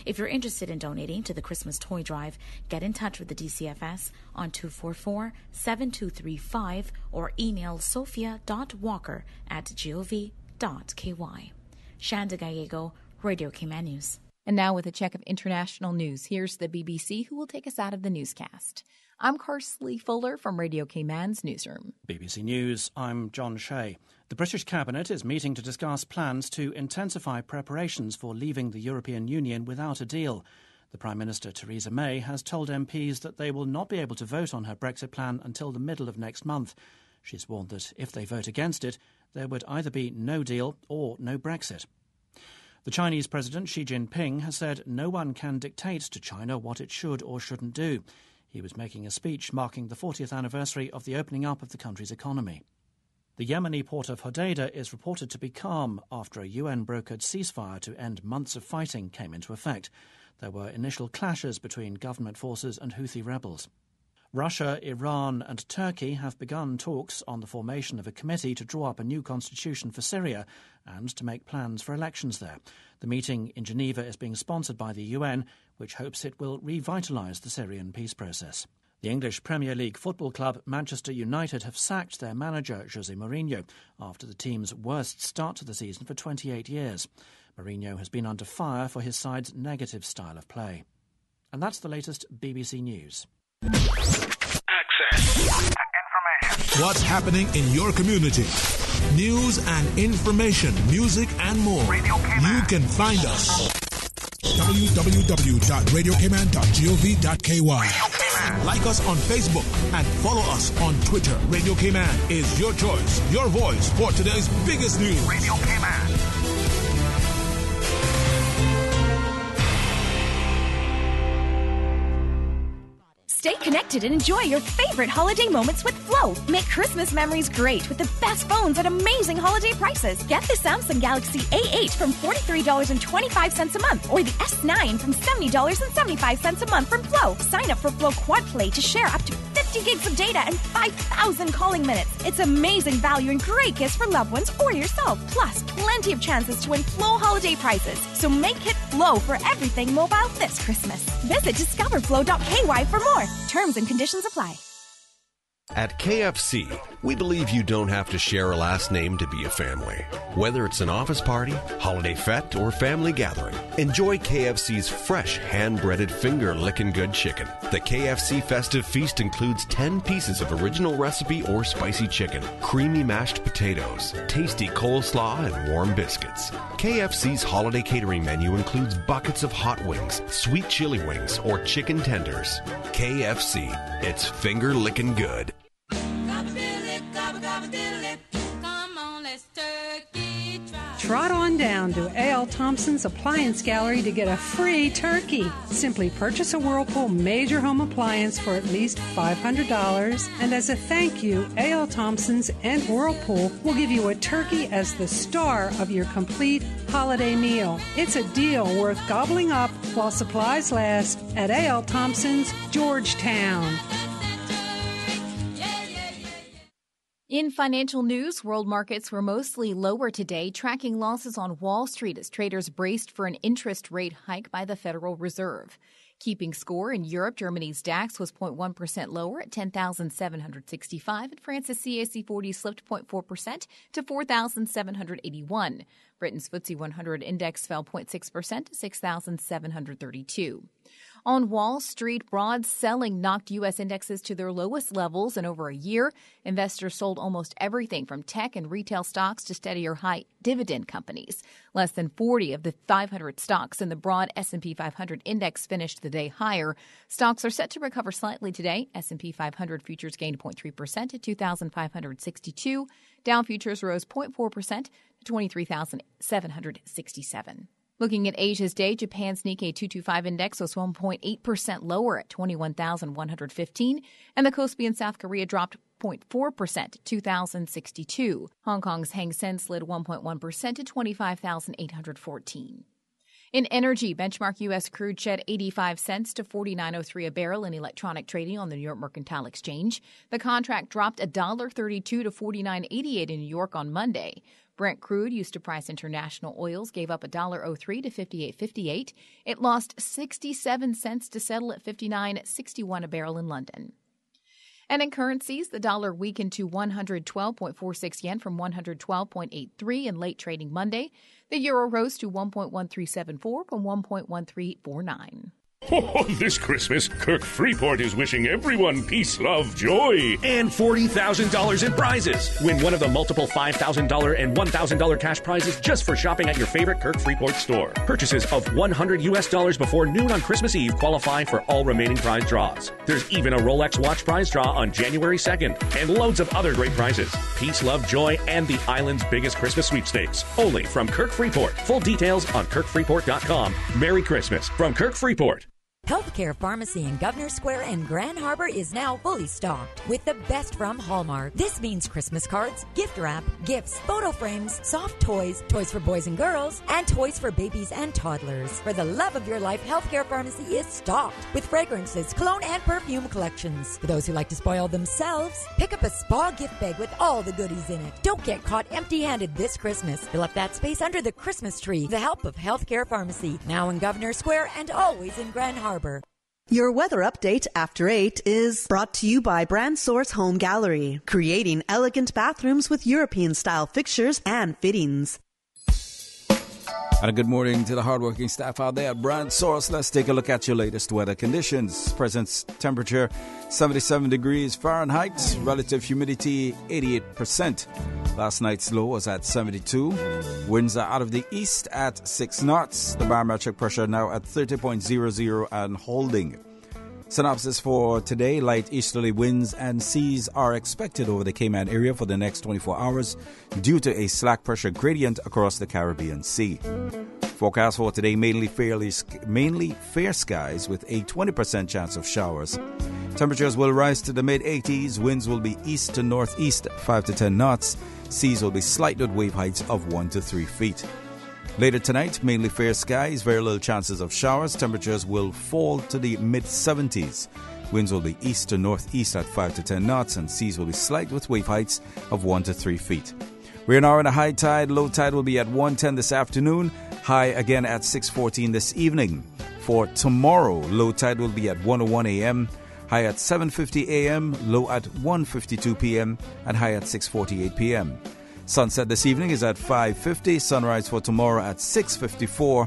If you're interested in donating to the Christmas Toy Drive, get in touch with the DCFS on 244-7235 or email sophia.walker@gov.ky. Shanda Gallego, Radio Cayman News. And now with a check of international news, here's the BBC who will take us out of the newscast. I'm Carsley Fuller from Radio Cayman's newsroom. BBC News, I'm John Shea. The British Cabinet is meeting to discuss plans to intensify preparations for leaving the European Union without a deal. The Prime Minister, Theresa May, has told MPs that they will not be able to vote on her Brexit plan until the middle of next month. She's warned that if they vote against it, there would either be no deal or no Brexit. The Chinese President Xi Jinping has said no one can dictate to China what it should or shouldn't do. He was making a speech marking the 40th anniversary of the opening up of the country's economy. The Yemeni port of Hodeidah is reported to be calm after a UN-brokered ceasefire to end months of fighting came into effect. There were initial clashes between government forces and Houthi rebels. Russia, Iran and Turkey have begun talks on the formation of a committee to draw up a new constitution for Syria and to make plans for elections there. The meeting in Geneva is being sponsored by the UN, which hopes it will revitalise the Syrian peace process. The English Premier League football club Manchester United have sacked their manager, Jose Mourinho, after the team's worst start to the season for 28 years. Mourinho has been under fire for his side's negative style of play. And that's the latest BBC News. Access to information. What's happening in your community? News and information, music and more. You can find us. www.radiocayman.gov.ky. Like us on Facebook and follow us on Twitter. Radio Cayman is your choice, your voice for today's biggest news. Radio Cayman. Stay connected and enjoy your favorite holiday moments with Flow. Make Christmas memories great with the best phones at amazing holiday prices. Get the Samsung Galaxy A8 from $43.25 a month or the S9 from $70.75 a month from Flow. Sign up for Flow Quad Play to share up to 50 gigs of data and 5,000 calling minutes. It's amazing value and great gifts for loved ones or yourself. Plus, plenty of chances to win Flow holiday prizes. So make it Flow for everything mobile this Christmas. Visit discoverflow.ky for more. Terms and conditions apply. At KFC, we believe you don't have to share a last name to be a family. Whether it's an office party, holiday fete, or family gathering, enjoy KFC's fresh, hand-breaded finger-lickin' good chicken. The KFC Festive Feast includes 10 pieces of original recipe or spicy chicken, creamy mashed potatoes, tasty coleslaw, and warm biscuits. KFC's holiday catering menu includes buckets of hot wings, sweet chili wings, or chicken tenders. KFC, it's finger-lickin' good. Trot on down to A.L. Thompson's Appliance Gallery to get a free turkey. Simply purchase a Whirlpool major home appliance for at least $500, and as a thank you, A.L. Thompson's and Whirlpool will give you a turkey as the star of your complete holiday meal. It's a deal worth gobbling up while supplies last at A.L. Thompson's, Georgetown. In financial news, world markets were mostly lower today, tracking losses on Wall Street as traders braced for an interest rate hike by the Federal Reserve. Keeping score in Europe, Germany's DAX was 0.1% lower at 10,765, and France's CAC 40 slipped 0.4% to 4,781. Britain's FTSE 100 index fell 0.6% to 6,732. On Wall Street, broad selling knocked U.S. indexes to their lowest levels in over a year. Investors sold almost everything from tech and retail stocks to steadier high dividend companies. Less than 40 of the 500 stocks in the broad S&P 500 index finished the day higher. Stocks are set to recover slightly today. S&P 500 futures gained 0.3% to 2,562. Dow futures rose 0.4% to 23,767. Looking at Asia's day, Japan's Nikkei 225 index was 1.8% lower at 21,115, and the Kospi in South Korea dropped 0.4% to 2,062. Hong Kong's Hang Seng slid 1.1% to 25,814. In energy, benchmark U.S. crude shed 85 cents to $49.03 a barrel in electronic trading on the New York Mercantile Exchange. The contract dropped $1.32 to $49.88 in New York on Monday. Brent crude, used to price international oils, gave up $1.03 to $58.58. It lost 67 cents to settle at $59.61 a barrel in London. And in currencies, the dollar weakened to 112.46 yen from 112.83 in late trading Monday. The euro rose to 1.1374 from 1.1349. Oh, this Christmas, Kirk Freeport is wishing everyone peace, love, joy, and $40,000 in prizes. Win one of the multiple $5,000 and $1,000 cash prizes just for shopping at your favorite Kirk Freeport store. Purchases of $100 before noon on Christmas Eve qualify for all remaining prize draws. There's even a Rolex watch prize draw on January 2nd, and loads of other great prizes. Peace, love, joy, and the island's biggest Christmas sweepstakes. Only from Kirk Freeport. Full details on kirkfreeport.com. Merry Christmas from Kirk Freeport. Healthcare Pharmacy in Governor Square and Grand Harbor is now fully stocked with the best from Hallmark. This means Christmas cards, gift wrap, gifts, photo frames, soft toys, toys for boys and girls, and toys for babies and toddlers. For the love of your life, Healthcare Pharmacy is stocked with fragrances, cologne, and perfume collections. For those who like to spoil themselves, pick up a spa gift bag with all the goodies in it. Don't get caught empty-handed this Christmas. Fill up that space under the Christmas tree with the help of Healthcare Pharmacy. Now in Governor Square and always in Grand Harbor. Your weather update after 8 is brought to you by Brand Source Home Gallery, creating elegant bathrooms with European-style fixtures and fittings. And a good morning to the hardworking staff out there at Brand Source. Let's take a look at your latest weather conditions. Present temperature 77 degrees Fahrenheit, relative humidity 88%. Last night's low was at 72. Winds are out of the east at 6 knots. The barometric pressure now at 30.00 and holding. Synopsis for today: light easterly winds and seas are expected over the Cayman area for the next 24 hours due to a slack pressure gradient across the Caribbean Sea. Forecast for today: mainly fair skies with a 20% chance of showers. Temperatures will rise to the mid-80s. Winds will be east to northeast 5 to 10 knots. Seas will be slight with wave heights of 1 to 3 feet. Later tonight, mainly fair skies, very little chances of showers. Temperatures will fall to the mid-70s. Winds will be east to northeast at 5 to 10 knots, and seas will be slight with wave heights of 1 to 3 feet. We're now in a high tide. Low tide will be at 1:10 this afternoon. High again at 6:14 this evening. For tomorrow, low tide will be at 1:01 a.m., high at 7:50 a.m., low at 1:52 p.m., and high at 6:48 p.m. Sunset this evening is at 5:50, sunrise for tomorrow at 6:54,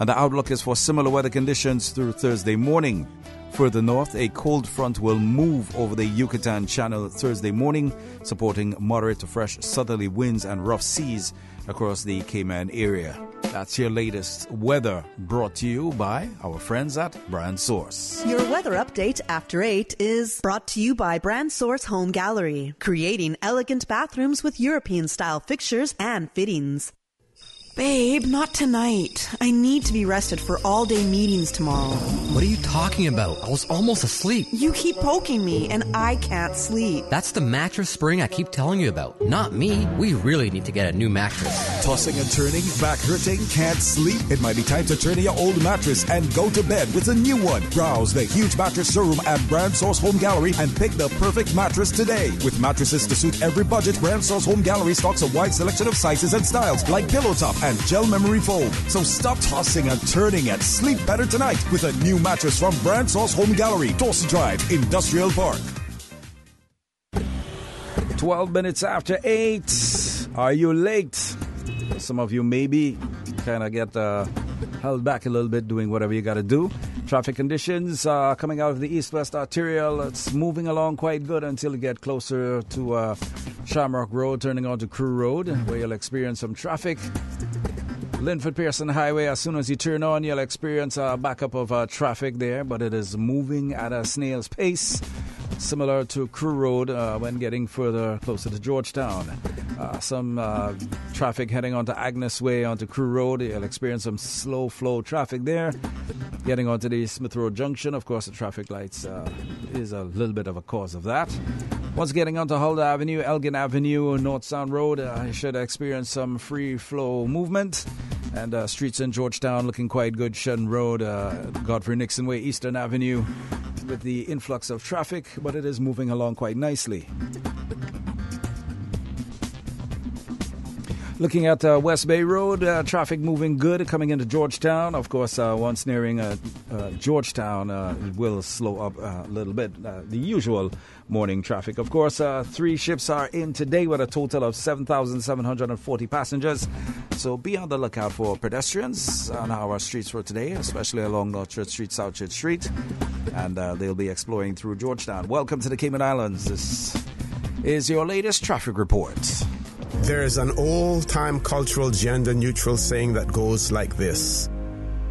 and the outlook is for similar weather conditions through Thursday morning. Further north, a cold front will move over the Yucatan Channel Thursday morning, supporting moderate to fresh southerly winds and rough seas across the Cayman area. That's your latest weather, brought to you by our friends at Brand Source. Your weather update after 8 is brought to you by Brand Source Home Gallery, creating elegant bathrooms with European-style fixtures and fittings. Babe, not tonight. I need to be rested for all-day meetings tomorrow. What are you talking about? I was almost asleep. You keep poking me, and I can't sleep. That's the mattress spring I keep telling you about. Not me. We really need to get a new mattress. Tossing and turning, back hurting, can't sleep? It might be time to turn in your old mattress and go to bed with a new one. Browse the huge mattress showroom at Brand Source Home Gallery and pick the perfect mattress today. With mattresses to suit every budget, Brand Source Home Gallery stocks a wide selection of sizes and styles like Pillow Top and gel memory foam. So stop tossing and turning and sleep better tonight with a new mattress from Brand Source Home Gallery, Dorsey Drive, Industrial Park. 12 minutes after 8. Are you late? Some of you maybe kind of get held back a little bit doing whatever you got to do. Traffic conditions coming out of the east-west arterial. It's moving along quite good until you get closer to Shamrock Road, turning onto Crew Road, where you'll experience some traffic. Linford Pearson Highway, as soon as you turn on, you'll experience a backup of traffic there, but it is moving at a snail's pace, similar to Crew Road when getting further closer to Georgetown. Some traffic heading onto Agnes Way, onto Crew Road. You'll experience some slow flow traffic there. Getting onto the Smith Road Junction, of course, the traffic lights is a little bit of a cause of that. Once getting onto Huldah Avenue, Elgin Avenue, North Sound Road, you should experience some free flow movement. And streets in Georgetown looking quite good. Shedden Road, Godfrey Nixon Way, Eastern Avenue, with the influx of traffic, but it is moving along quite nicely. Looking at West Bay Road, traffic moving good coming into Georgetown. Of course, once nearing Georgetown, it will slow up a little bit. The usual morning traffic. Of course, 3 ships are in today with a total of 7,740 passengers. So be on the lookout for pedestrians on our streets for today, especially along North Church Street, South Church Street. And they'll be exploring through Georgetown. Welcome to the Cayman Islands. This is your latest traffic report. There's an old-time cultural gender-neutral saying that goes like this: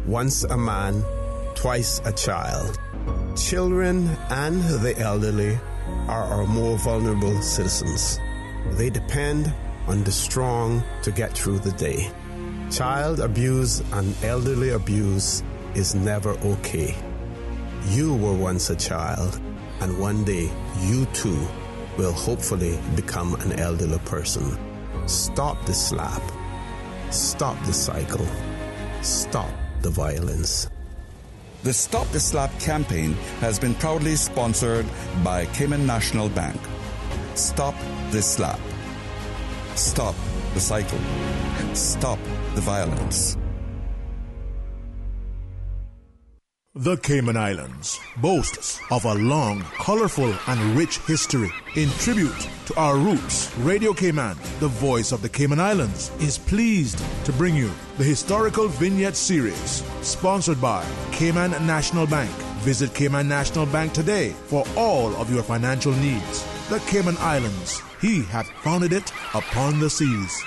once a man, twice a child. Children and the elderly are our more vulnerable citizens. They depend on the strong to get through the day. Child abuse and elderly abuse is never okay. You were once a child, and one day you too will hopefully become an elderly person. Stop the slap. Stop the cycle. Stop the violence. The Stop the Slap campaign has been proudly sponsored by Cayman National Bank. Stop the slap. Stop the cycle. Stop the violence. The Cayman Islands boasts of a long, colorful, and rich history. In tribute to our roots, Radio Cayman, the voice of the Cayman Islands, is pleased to bring you the Historical Vignette Series, sponsored by Cayman National Bank. Visit Cayman National Bank today for all of your financial needs. The Cayman Islands, he hath founded it upon the seas.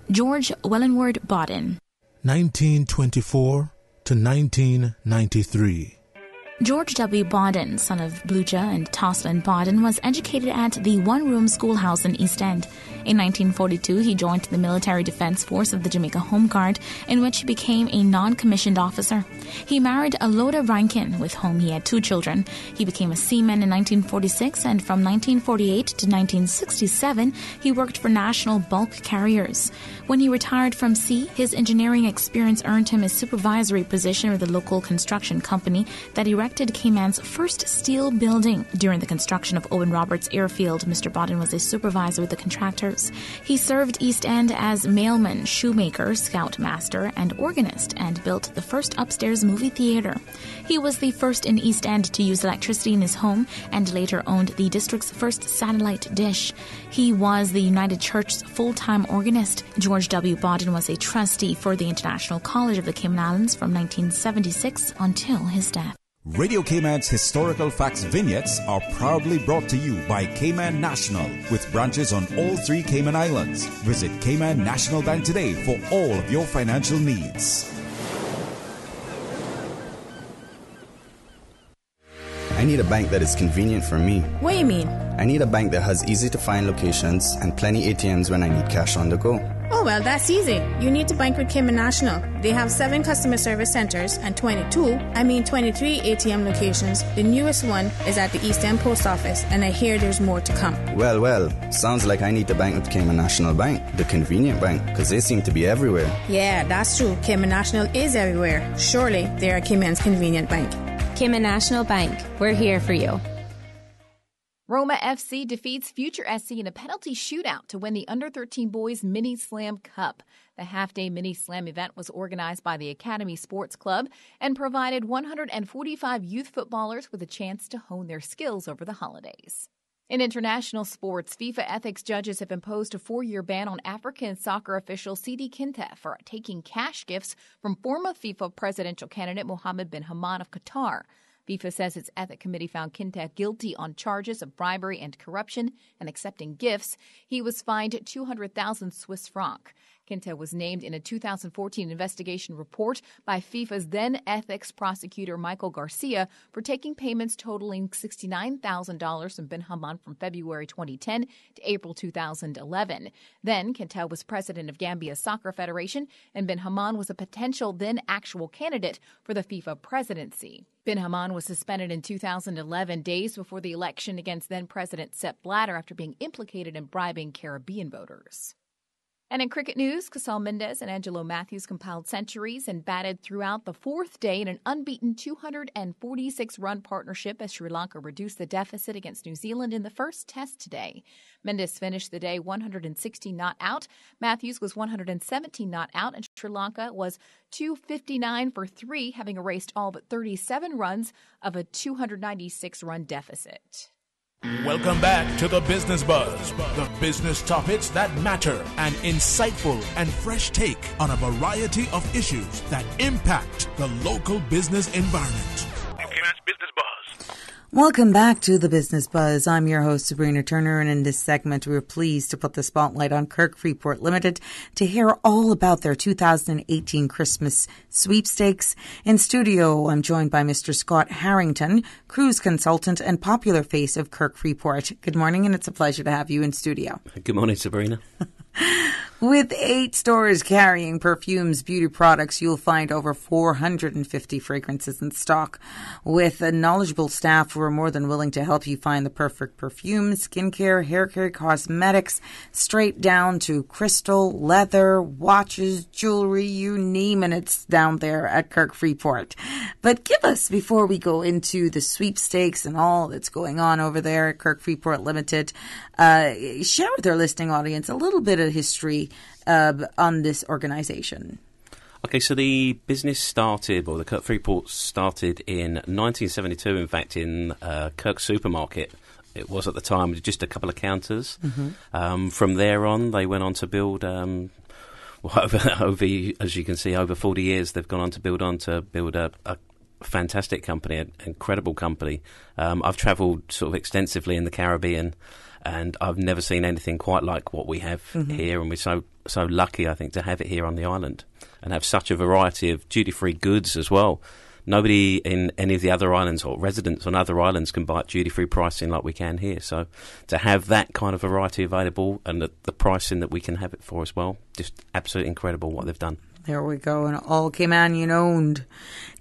George Wellenward Bodden. 1924 to 1993. George W. Bodden, son of Blucha and Toslin Bodden, was educated at the one-room schoolhouse in East End. In 1942, he joined the Military Defence Force of the Jamaica Home Guard, in which he became a non-commissioned officer. He married Aloda Rankin, with whom he had 2 children. He became a seaman in 1946, and from 1948 to 1967, he worked for national bulk carriers. When he retired from sea, his engineering experience earned him a supervisory position with a local construction company that erected Cayman's first steel building. During the construction of Owen Roberts Airfield, Mr. Bodden was a supervisor with the contractors. He served East End as mailman, shoemaker, scoutmaster, and organist, and built the first upstairs movie theater. He was the first in East End to use electricity in his home, and later owned the district's first satellite dish. He was the United Church's full-time organist. George W. Bodden was a trustee for the International College of the Cayman Islands from 1976 until his death. Radio Cayman's historical facts vignettes are proudly brought to you by Cayman National, with branches on all 3 Cayman Islands. Visit Cayman National Bank today for all of your financial needs. I need a bank that is convenient for me. What do you mean? I need a bank that has easy-to-find locations and plenty ATMs when I need cash on the go. Oh, well, that's easy. You need to bank with Cayman National. They have 7 customer service centers and 23 ATM locations. The newest one is at the East End Post Office, and I hear there's more to come. Well, sounds like I need to bank with Cayman National Bank, the convenient bank, because they seem to be everywhere. Yeah, that's true. Cayman National is everywhere. Surely they are Cayman's convenient bank. Cayman National Bank. We're here for you. Roma FC defeats Future SC in a penalty shootout to win the Under-13 Boys Mini Slam Cup. The half-day Mini Slam event was organized by the Academy Sports Club and provided 145 youth footballers with a chance to hone their skills over the holidays. In international sports, FIFA ethics judges have imposed a 4-year ban on African soccer official Sidi Kinte for taking cash gifts from former FIFA presidential candidate Mohammed bin Hamad of Qatar. FIFA says its ethics committee found Kinte guilty on charges of bribery and corruption and accepting gifts. He was fined 200,000 Swiss francs. Kinte was named in a 2014 investigation report by FIFA's then ethics prosecutor Michael Garcia for taking payments totaling $69,000 from bin Hamad from February 2010 to April 2011. Then Kinte was president of Gambia Soccer Federation, and bin Hamad was a potential then actual candidate for the FIFA presidency. Bin Hamad was suspended in 2011, days before the election against then-President Sepp Blatter after being implicated in bribing Caribbean voters. And in cricket news, Casal Mendes and Angelo Matthews compiled centuries and batted throughout the 4th day in an unbeaten 246-run partnership as Sri Lanka reduced the deficit against New Zealand in the first test today. Mendes finished the day 116 not out, Matthews was 117 not out, and Sri Lanka was 259 for 3, having erased all but 37 runs of a 296-run deficit. Welcome back to the Business Buzz, the business topics that matter, an insightful and fresh take on a variety of issues that impact the local business environment. Business Buzz. Welcome back to the Business Buzz. I'm your host, Sabrina Turner, and in this segment, we're pleased to put the spotlight on Kirk Freeport Limited to hear all about their 2018 Christmas sweepstakes. In studio, I'm joined by Mr. Scott Harrington, cruise consultant and popular face of Kirk Freeport. Good morning, and it's a pleasure to have you in studio. Good morning, Sabrina. With 8 stores carrying perfumes, beauty products, you'll find over 450 fragrances in stock. With a knowledgeable staff who are more than willing to help you find the perfect perfume, skincare, hair care, cosmetics, straight down to crystal, leather, watches, jewelry, you name it, it's down there at Kirk Freeport. But give us, before we go into the sweepstakes and all that's going on over there at Kirk Freeport Limited, share with our listening audience a little bit of history on this organization. Okay, so the business started, well, the Kirk Freeport started in 1972, in fact, in Kirk Supermarket. It was at the time with just a couple of counters. From there on, they went on to build, over, as you can see, over 40 years, they've gone on to build a fantastic company, an incredible company. I've travelled sort of extensively in the Caribbean, and I've never seen anything quite like what we have here, and we're so lucky, I think, to have it here on the island and have such a variety of duty-free goods as well. Nobody in any of the other islands or residents on other islands can buy at duty-free pricing like we can here. So to have that kind of variety available and the pricing that we can have it for as well, just absolutely incredible what they've done. There we go, and all Caymanian owned.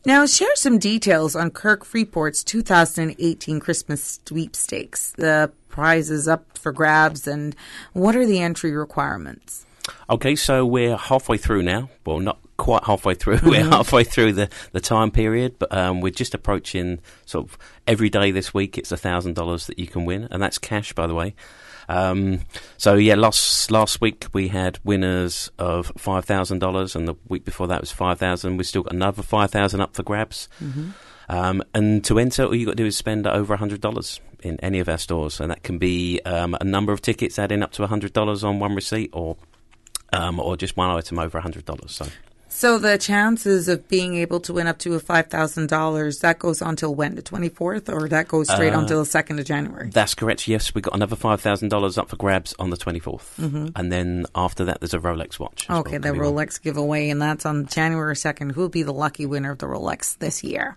Now, share some details on Kirk Freeport's 2018 Christmas sweepstakes. The prizes up for grabs, and what are the entry requirements? Okay, so we're halfway through now. Well, not quite halfway through. We're halfway through the time period, but we're just approaching sort of every day this week. It's $1,000 that you can win, and that's cash, by the way. So yeah, last week we had winners of $5,000, and the week before that was $5,000. We've still got another $5,000 up for grabs. And to enter, all you got to do is spend over $100 in any of our stores, and that can be a number of tickets adding up to $100 on one receipt, or just one item over $100. So the chances of being able to win up to $5,000, that goes on till when, the 24th, or that goes straight on till the 2nd of January? That's correct, yes. We've got another $5,000 up for grabs on the 24th. And then after that, there's a Rolex watch. Okay, the Rolex giveaway, and that's on January 2nd. Who will be the lucky winner of the Rolex this year?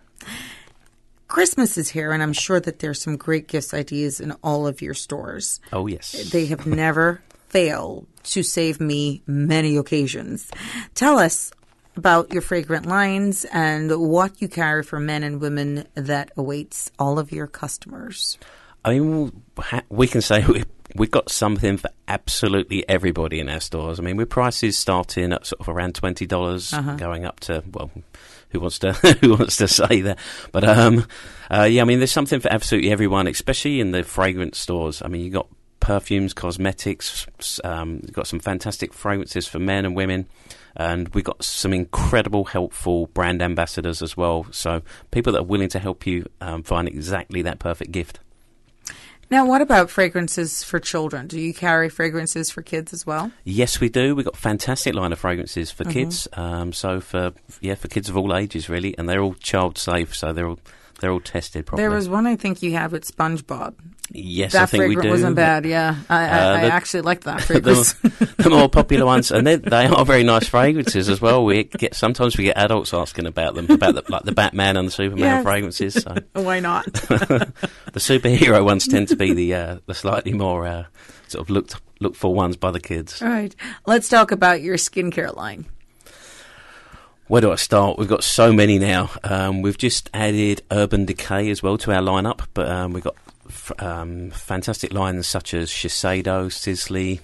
Christmas is here, and I'm sure that there's some great gifts ideas in all of your stores. Oh, yes. They have never failed to save me many occasions. Tell us about your fragrant lines and what you carry for men and women that awaits all of your customers. I mean, we can say we've got something for absolutely everybody in our stores. I mean, with prices starting at sort of around $20, going up to, well, who wants to say that? But yeah, I mean, there's something for absolutely everyone, especially in the fragrance stores. I mean, you got perfumes, cosmetics, you've got some fantastic fragrances for men and women. And we've got some incredible, helpful brand ambassadors as well. So people that are willing to help you find exactly that perfect gift. Now, what about fragrances for children? Do you carry fragrances for kids as well? Yes, we do. We've got a fantastic line of fragrances for kids. So for kids of all ages, really. And they're all child safe, so they're all tested properly. There was one I think you have with SpongeBob. Yes, that I think we do. That fragrance wasn't bad, yeah. I actually liked that fragrance. The more popular ones, and they are very nice fragrances as well. Sometimes we get adults asking about them, like the Batman and the Superman fragrances. So. Why not? The superhero ones tend to be the slightly more sort of looked for ones by the kids. All right, let's talk about your skincare line. Where do I start? We've got so many now. We've just added Urban Decay as well to our lineup, but we've got fantastic lines such as Shiseido, Sisley.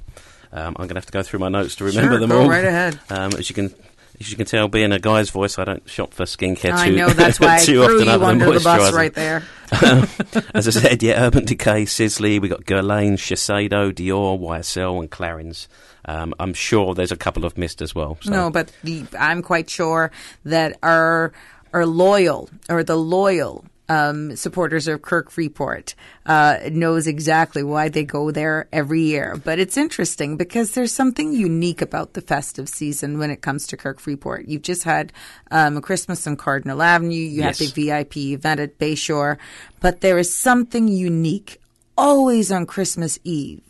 I'm going to have to go through my notes to remember them all. Go right ahead. As you can tell, being a guy's voice, I don't shop for skincare I know, that's why I threw you under the bus right there. As I said, Urban Decay, Sisley, we got Guerlain, Shiseido, Dior, YSL, and Clarins. I'm sure there's a couple of missed as well. So. No, but I'm quite sure that our loyal supporters of Kirk Freeport knows exactly why they go there every year. But it's interesting because there's something unique about the festive season when it comes to Kirk Freeport. You've just had a Christmas on Cardinal Avenue. You had the VIP event at Bayshore. But there is something unique always on Christmas Eve.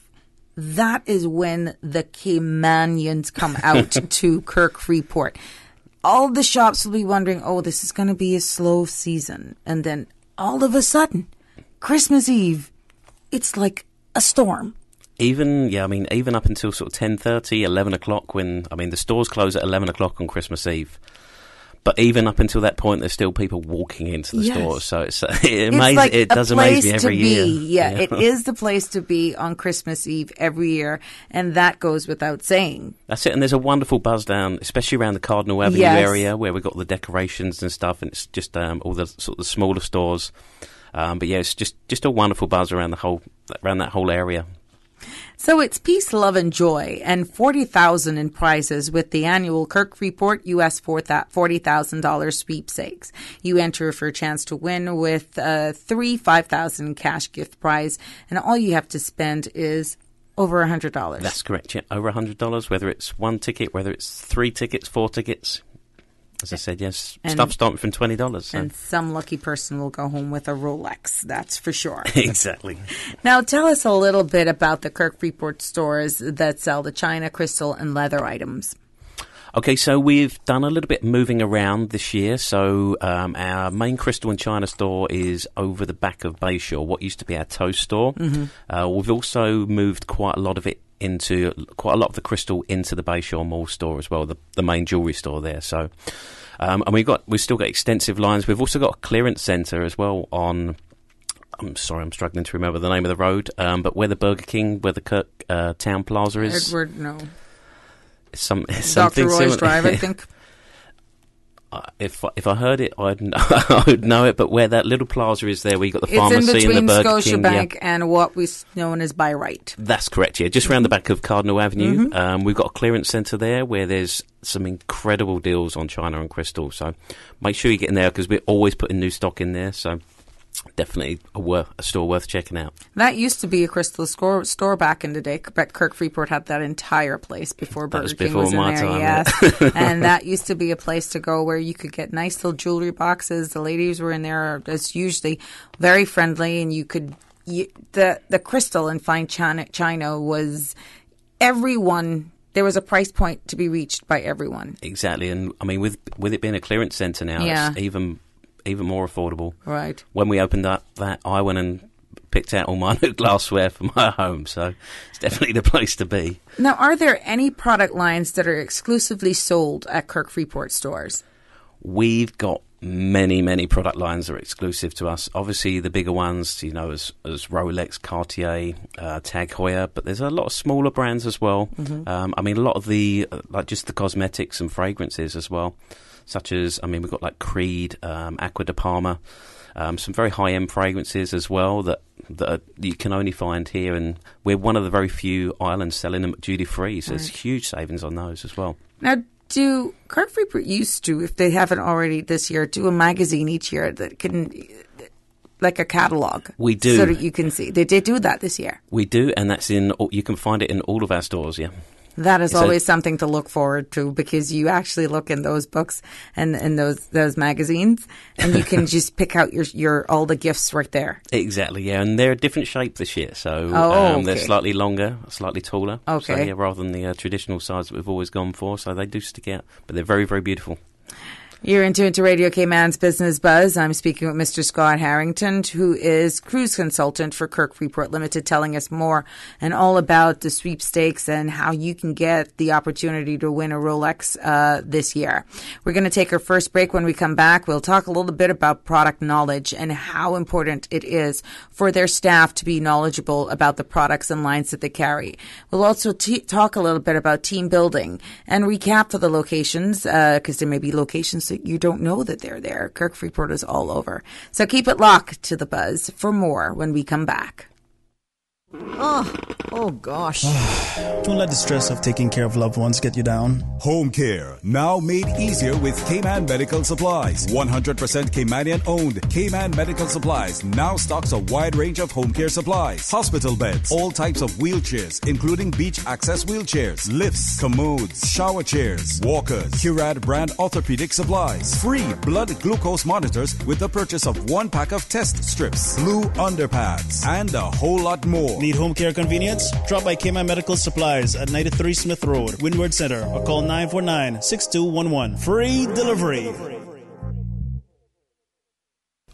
That is when the Caymanians come out to Kirk Freeport. All the shops will be wondering, this is going to be a slow season. And then all of a sudden, Christmas Eve, it's like a storm. Even up until sort of 10:30, 11 o'clock the stores close at 11 o'clock on Christmas Eve. But even up until that point, there's still people walking into the stores. So it does amaze me every year. Yeah, it is the place to be on Christmas Eve every year, and that goes without saying. That's it, and there's a wonderful buzz down, especially around the Cardinal Avenue area where we've got the decorations and stuff, and it's just all the sort of the smaller stores. But yeah, it's just a wonderful buzz around that whole area. So it's peace, love, and joy, and $40,000 in prizes with the annual Kirk Freeport US $40,000 sweepstakes. You enter for a chance to win with three $5,000 cash gift prize, and all you have to spend is over $100. That's correct, yeah. Over $100, whether it's one ticket, whether it's 3 tickets, 4 tickets. As I said, yes, stuff starting from $20. So. And some lucky person will go home with a Rolex, that's for sure. Exactly. Now, tell us a little bit about the Kirk Freeport stores that sell the china, crystal, and leather items. Okay, so we've done a little bit moving around this year. So our main crystal and china store is over the back of Bayshore, what used to be our toe store. Mm-hmm. We've also moved quite a lot of the crystal into the Bayshore Mall store as well, the main jewellery store there. So, and we've still got extensive lines. We've also got a clearance centre as well on. I'm sorry, I'm struggling to remember the name of the road, but where the Burger King, where the Kirk Town Plaza is. Edward, no. Something Dr. Roy's similar. Drive, I think. If I heard it, I would know it. But where that little plaza is there, where you got the pharmacy and the Burger King. Scotiabank and what we known as By Right. That's correct. Yeah, just around the back of Cardinal Avenue. Mm-hmm. We've got a clearance centre there where there's some incredible deals on china and crystal. So make sure you get in there because we're always putting new stock in there. So. Definitely a store worth checking out. That used to be a crystal store back in the day. But Kirk Freeport had that entire place before Burger King was in there. Time, yes, yeah. And that used to be a place to go where you could get nice little jewelry boxes. The ladies were in there. It's usually very friendly, and the crystal and fine china was everyone. There was a price point to be reached by everyone. Exactly, and I mean with it being a clearance centre now, it's even more affordable. Right. When we opened up that, I went and picked out all my new glassware for my home, so it's definitely the place to be. Now, are there any product lines that are exclusively sold at Kirk Freeport stores? We've got many product lines that are exclusive to us. Obviously, the bigger ones, as Rolex, Cartier, Tag Heuer, but there's a lot of smaller brands as well. Mm-hmm. I mean, a lot of the, just the cosmetics and fragrances as well. Such as, we've got like Creed, Acqua di Parma, some very high-end fragrances as well that you can only find here. And we're one of the very few islands selling them duty-free, so there's huge savings on those as well. Now, do Kirk Freeport used to, if they haven't already this year, do a magazine each year that can, like a catalogue? We do. So that you can see. They did do that this year. We do, and you can find it in all of our stores, yeah. That is always something to look forward to because you actually look in those books and those magazines and you can just pick out your all the gifts right there. Exactly, yeah. And they're a different shape this year. So they're slightly longer, slightly taller. Okay. So, yeah, rather than the traditional size that we've always gone for. So they do stick out. But they're very, very beautiful. You're into Radio Cayman's Business Buzz. I'm speaking with Mr. Scott Harrington, who is cruise consultant for Kirk Freeport Limited, telling us more and all about the sweepstakes and how you can get the opportunity to win a Rolex this year. We're going to take our first break. When we come back, we'll talk a little bit about product knowledge and how important it is for their staff to be knowledgeable about the products and lines that they carry. We'll also talk a little bit about team building and recap for the locations, because there may be locations that you don't know that they're there. Kirk Freeport is all over. So keep it locked to the Buzz for more when we come back. Oh gosh. Don't let the stress of taking care of loved ones get you down. Home care, now made easier with Cayman Medical Supplies. 100% Caymanian owned. Cayman Medical Supplies now stocks a wide range of home care supplies. Hospital beds, all types of wheelchairs, including beach access wheelchairs, lifts, commodes, shower chairs, walkers, Curad brand orthopedic supplies. Free blood glucose monitors with the purchase of 1 pack of test strips, blue underpads, and a whole lot more. Need home care convenience? Drop by Cayman Medical Supplies at 93 Smith Road, Windward Center, or call 949-6211. Free delivery.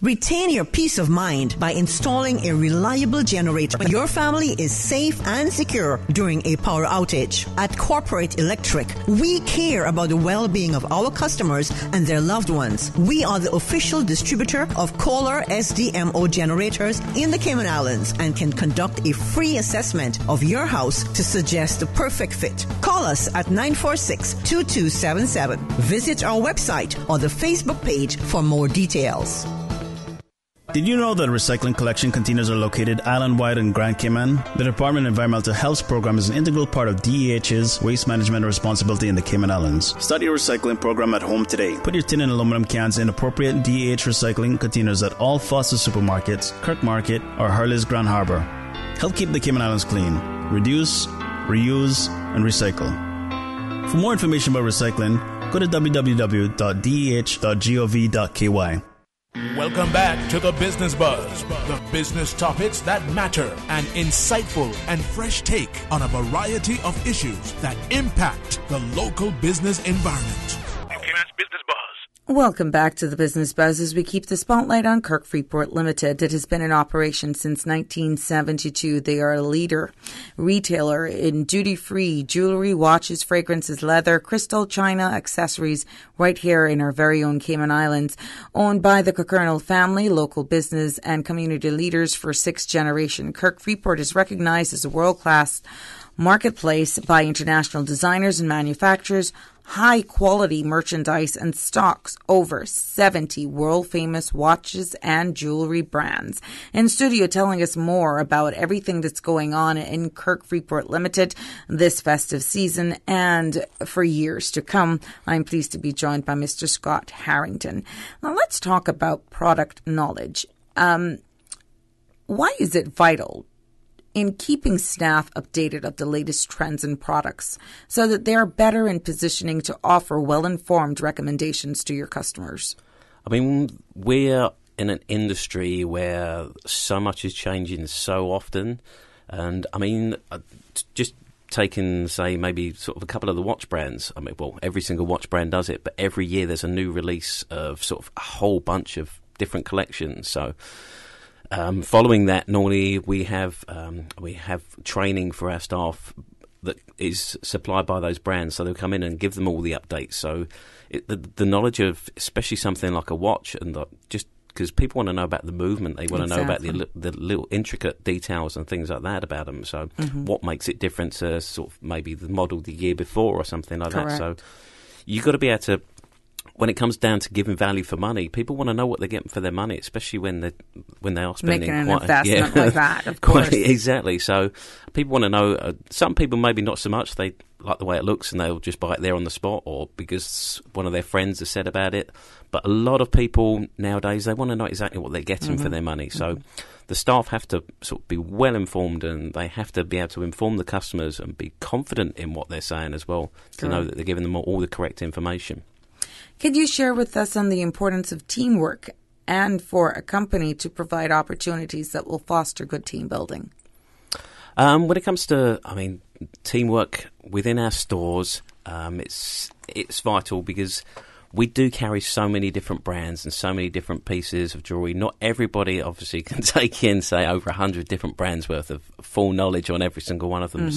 Retain your peace of mind by installing a reliable generator. Your family is safe and secure during a power outage. At Corporate Electric, we care about the well-being of our customers and their loved ones. We are the official distributor of Kohler SDMO generators in the Cayman Islands and can conduct a free assessment of your house to suggest the perfect fit. Call us at 946-2277. Visit our website or the Facebook page for more details. Did you know that recycling collection containers are located island-wide in Grand Cayman? The Department of Environmental Health's program is an integral part of DEH's waste management responsibility in the Cayman Islands. Start your recycling program at home today. Put your tin and aluminum cans in appropriate DEH recycling containers at all Foster supermarkets, Kirk Market, or Hurley's Grand Harbor. Help keep the Cayman Islands clean. Reduce, reuse, and recycle. For more information about recycling, go to www.deh.gov.ky. Welcome back to the Business Buzz, the business topics that matter, an insightful and fresh take on a variety of issues that impact the local business environment. Business Buzz. Welcome back to the Business Buzz as we keep the spotlight on Kirk Freeport Limited. It has been in operation since 1972. They are a leader, retailer in duty-free jewelry, watches, fragrances, leather, crystal, china, accessories, right here in our very own Cayman Islands. Owned by the Cockernal family, local business and community leaders for 6th generation. Kirk Freeport is recognized as a world-class marketplace by international designers and manufacturers, high-quality merchandise, and stocks over 70 world-famous watches and jewelry brands. In studio telling us more about everything that's going on in Kirk Freeport Limited this festive season and for years to come, I'm pleased to be joined by Mr. Scott Harrington. Now, let's talk about product knowledge. Why is it vital in keeping staff updated of the latest trends and products so that they're better in positioning to offer well-informed recommendations to your customers? I mean, we're in an industry where so much is changing so often. And, I mean, just taking, say, maybe sort of a couple of the watch brands. I mean, well, every single watch brand does it, but every year there's a new release of sort of a whole bunch of different collections. So following that, normally we have training for our staff that is supplied by those brands, so they'll come in and give them all the updates. So the knowledge of, especially something like a watch, and just because people want to know about the movement, they want to know about the little intricate details and things like that about them. So what makes it different to sort of maybe the model the year before or something like that. So you've got to be able to, when it comes down to giving value for money, people want to know what they're getting for their money, especially when they are spending making an investment like that, of course. Exactly. So people want to know. Some people maybe not so much. They like the way it looks and they'll just buy it there on the spot, or because one of their friends has said about it. But a lot of people nowadays, they want to know exactly what they're getting for their money. So the staff have to sort of be well informed, and they have to be able to inform the customers and be confident in what they're saying as well, to know that they're giving them all the correct information. Could you share with us on the importance of teamwork and for a company to provide opportunities that will foster good team building? When it comes to, I mean, teamwork within our stores, it's vital because we do carry so many different brands and so many different pieces of jewellery. Not everybody obviously can take in, say, over 100 different brands worth of full knowledge on every single one of them.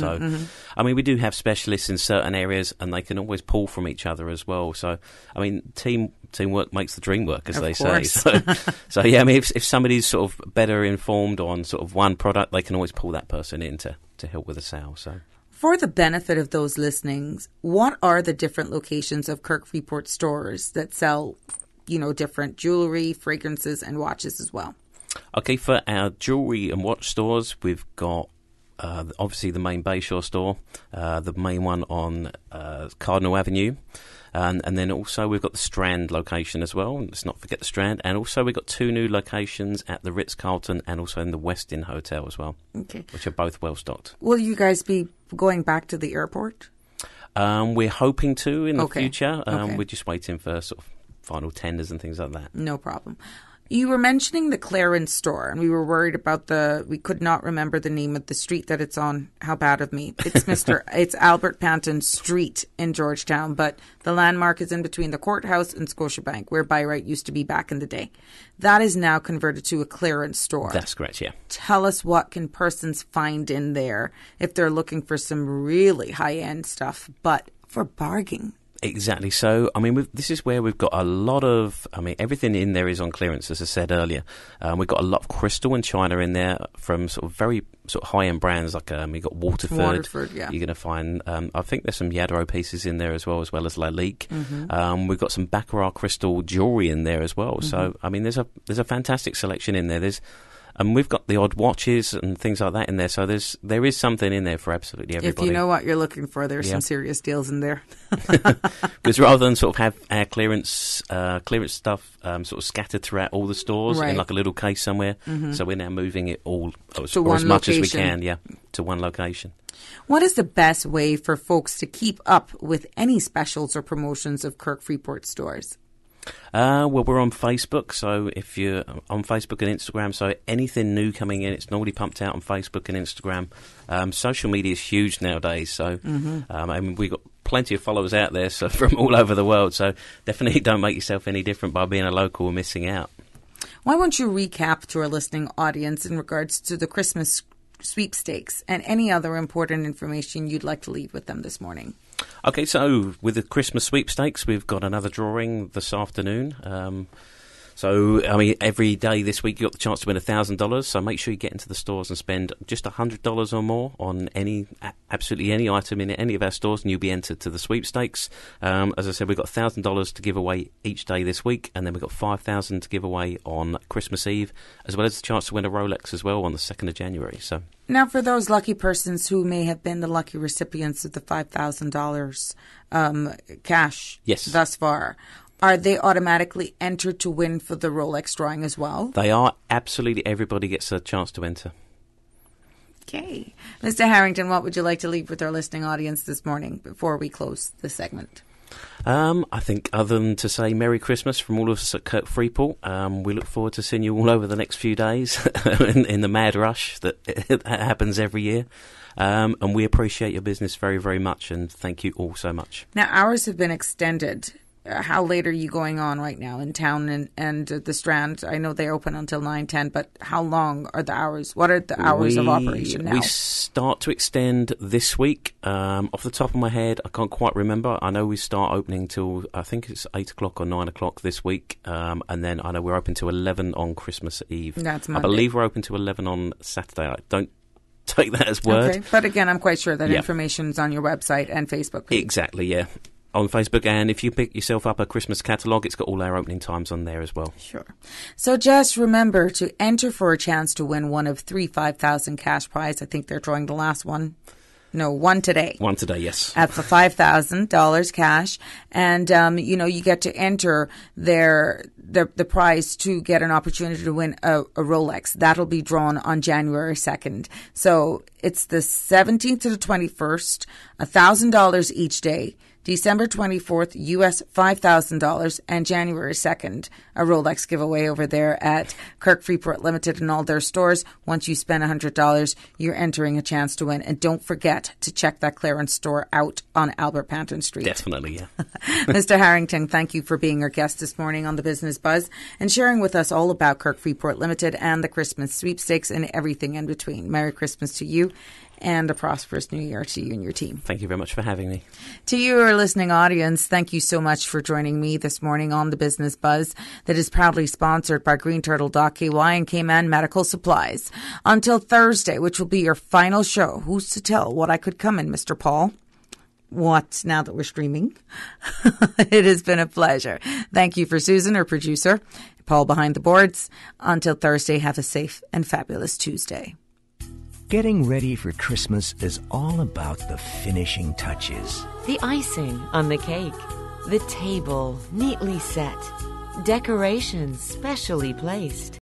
I mean, we do have specialists in certain areas, and they can always pull from each other as well. So, I mean, teamwork makes the dream work, as they say. So yeah, I mean, if somebody's sort of better informed on sort of one product, they can always pull that person in to help with a sale. So, for the benefit of those listening, what are the different locations of Kirk Freeport stores that sell, different jewelry, fragrances, and watches as well? Okay, for our jewelry and watch stores, we've got obviously the main Bayshore store, the main one on Cardinal Avenue. And then also we've got the Strand location as well. Let's not forget the Strand. And also we've got 2 new locations at the Ritz-Carlton and also in the Westin Hotel as well, which are both well stocked. Will you guys be going back to the airport? We're hoping to in the future. We're just waiting for sort of final tenders and things like that. No problem. You were mentioning the Clarence store, and we were worried about we could not remember the name of the street that it's on. How bad of me. It's it's Albert Panton Street in Georgetown, but the landmark is in between the courthouse and Scotiabank, where By-Right used to be back in the day. That is now converted to a Clarence store. That's correct, yeah. Tell us, what can persons find in there if they're looking for some really high-end stuff, but for bargaining? Exactly. So, I mean, this is where we've got a lot of, everything in there is on clearance, as I said earlier. We've got a lot of crystal and china in there from sort of very sort of high-end brands, like we've got Waterford. Yeah. You're going to find, I think there's some Yadro pieces in there as well as Lalique. Mm-hmm. We've got some Baccarat crystal jewellery in there as well. Mm-hmm. So, I mean, there's a fantastic selection in there. And we've got the odd watches and things like that in there. So there is something in there for absolutely everybody. If you know what you're looking for, there's some serious deals in there. Because rather than sort of have our clearance stuff sort of scattered throughout all the stores in like a little case somewhere, so we're now moving it all or as much as we can, to one location. What is the best way for folks to keep up with any specials or promotions of Kirk Freeport stores? Well, we're on Facebook, so if you're on Facebook and Instagram, so anything new coming in, it's normally pumped out on Facebook and Instagram. Social media is huge nowadays, so we've got plenty of followers out there from all over the world, so definitely don't make yourself any different by being a local or missing out. Why won't you recap to our listening audience in regards to the Christmas sweepstakes and any other important information you'd like to leave with them this morning? Okay, so with the Christmas sweepstakes, we've got another drawing this afternoon. Every day this week you've got the chance to win $1,000, so make sure you get into the stores and spend just $100 or more on absolutely any item in any of our stores, and you'll be entered to the sweepstakes. As I said, we've got $1,000 to give away each day this week, and then we've got $5,000 to give away on Christmas Eve, as well as the chance to win a Rolex as well on the 2nd of January. So. Now, for those lucky persons who may have been the lucky recipients of the $5,000 cash thus far, are they automatically entered to win for the Rolex drawing as well? They are. Absolutely everybody gets a chance to enter. Okay. Mr. Harrington, what would you like to leave with our listening audience this morning before we close the segment? I think other than to say Merry Christmas from all of us at Kirk Freeport, we look forward to seeing you all over the next few days in the mad rush that happens every year. And we appreciate your business very, very much, and thank you all so much. Now, hours have been extended. How late are you going on right now in town and the Strand? I know they open until 9-10, but how long are the hours? What are the hours of operation now? We start to extend this week. Off the top of my head, I can't quite remember. I know we start opening till, I think it's 8 o'clock or 9 o'clock this week. And then I know we're open till 11 on Christmas Eve. That's Monday. I believe we're open till 11 on Saturday. I don't take that as word. Okay, but again, I'm quite sure that information's on your website and Facebook page. Exactly, yeah. On Facebook, and if you pick yourself up a Christmas catalogue, it's got all our opening times on there as well. Sure. So just remember to enter for a chance to win one of 3 $5,000 cash prize. I think they're drawing the last one. No, one today. One today, yes. At the $5,000 cash. And, you get to enter the prize to get an opportunity to win a Rolex. That'll be drawn on January 2nd. So it's the 17th to the 21st, $1,000 each day. December 24th, US $5,000, and January 2nd, a Rolex giveaway over there at Kirk Freeport Limited and all their stores. Once you spend $100, you're entering a chance to win. And don't forget to check that clearance store out on Albert Panton Street. Definitely, yeah. Mr. Harrington, thank you for being our guest this morning on the Business Buzz and sharing with us all about Kirk Freeport Limited and the Christmas sweepstakes and everything in between. Merry Christmas to you. And a prosperous new year to you and your team. Thank you very much for having me. To you, our listening audience, thank you so much for joining me this morning on the Business Buzz that is proudly sponsored by GreenTurtle.ky and Cayman Medical Supplies. Until Thursday, which will be your final show. Who's to tell what I could come in, Mr. Paul? What, now that we're streaming? It has been a pleasure. Thank you for Susan, our producer, Paul behind the boards. Until Thursday, have a safe and fabulous Tuesday. Getting ready for Christmas is all about the finishing touches. The icing on the cake, the table neatly set, decorations specially placed.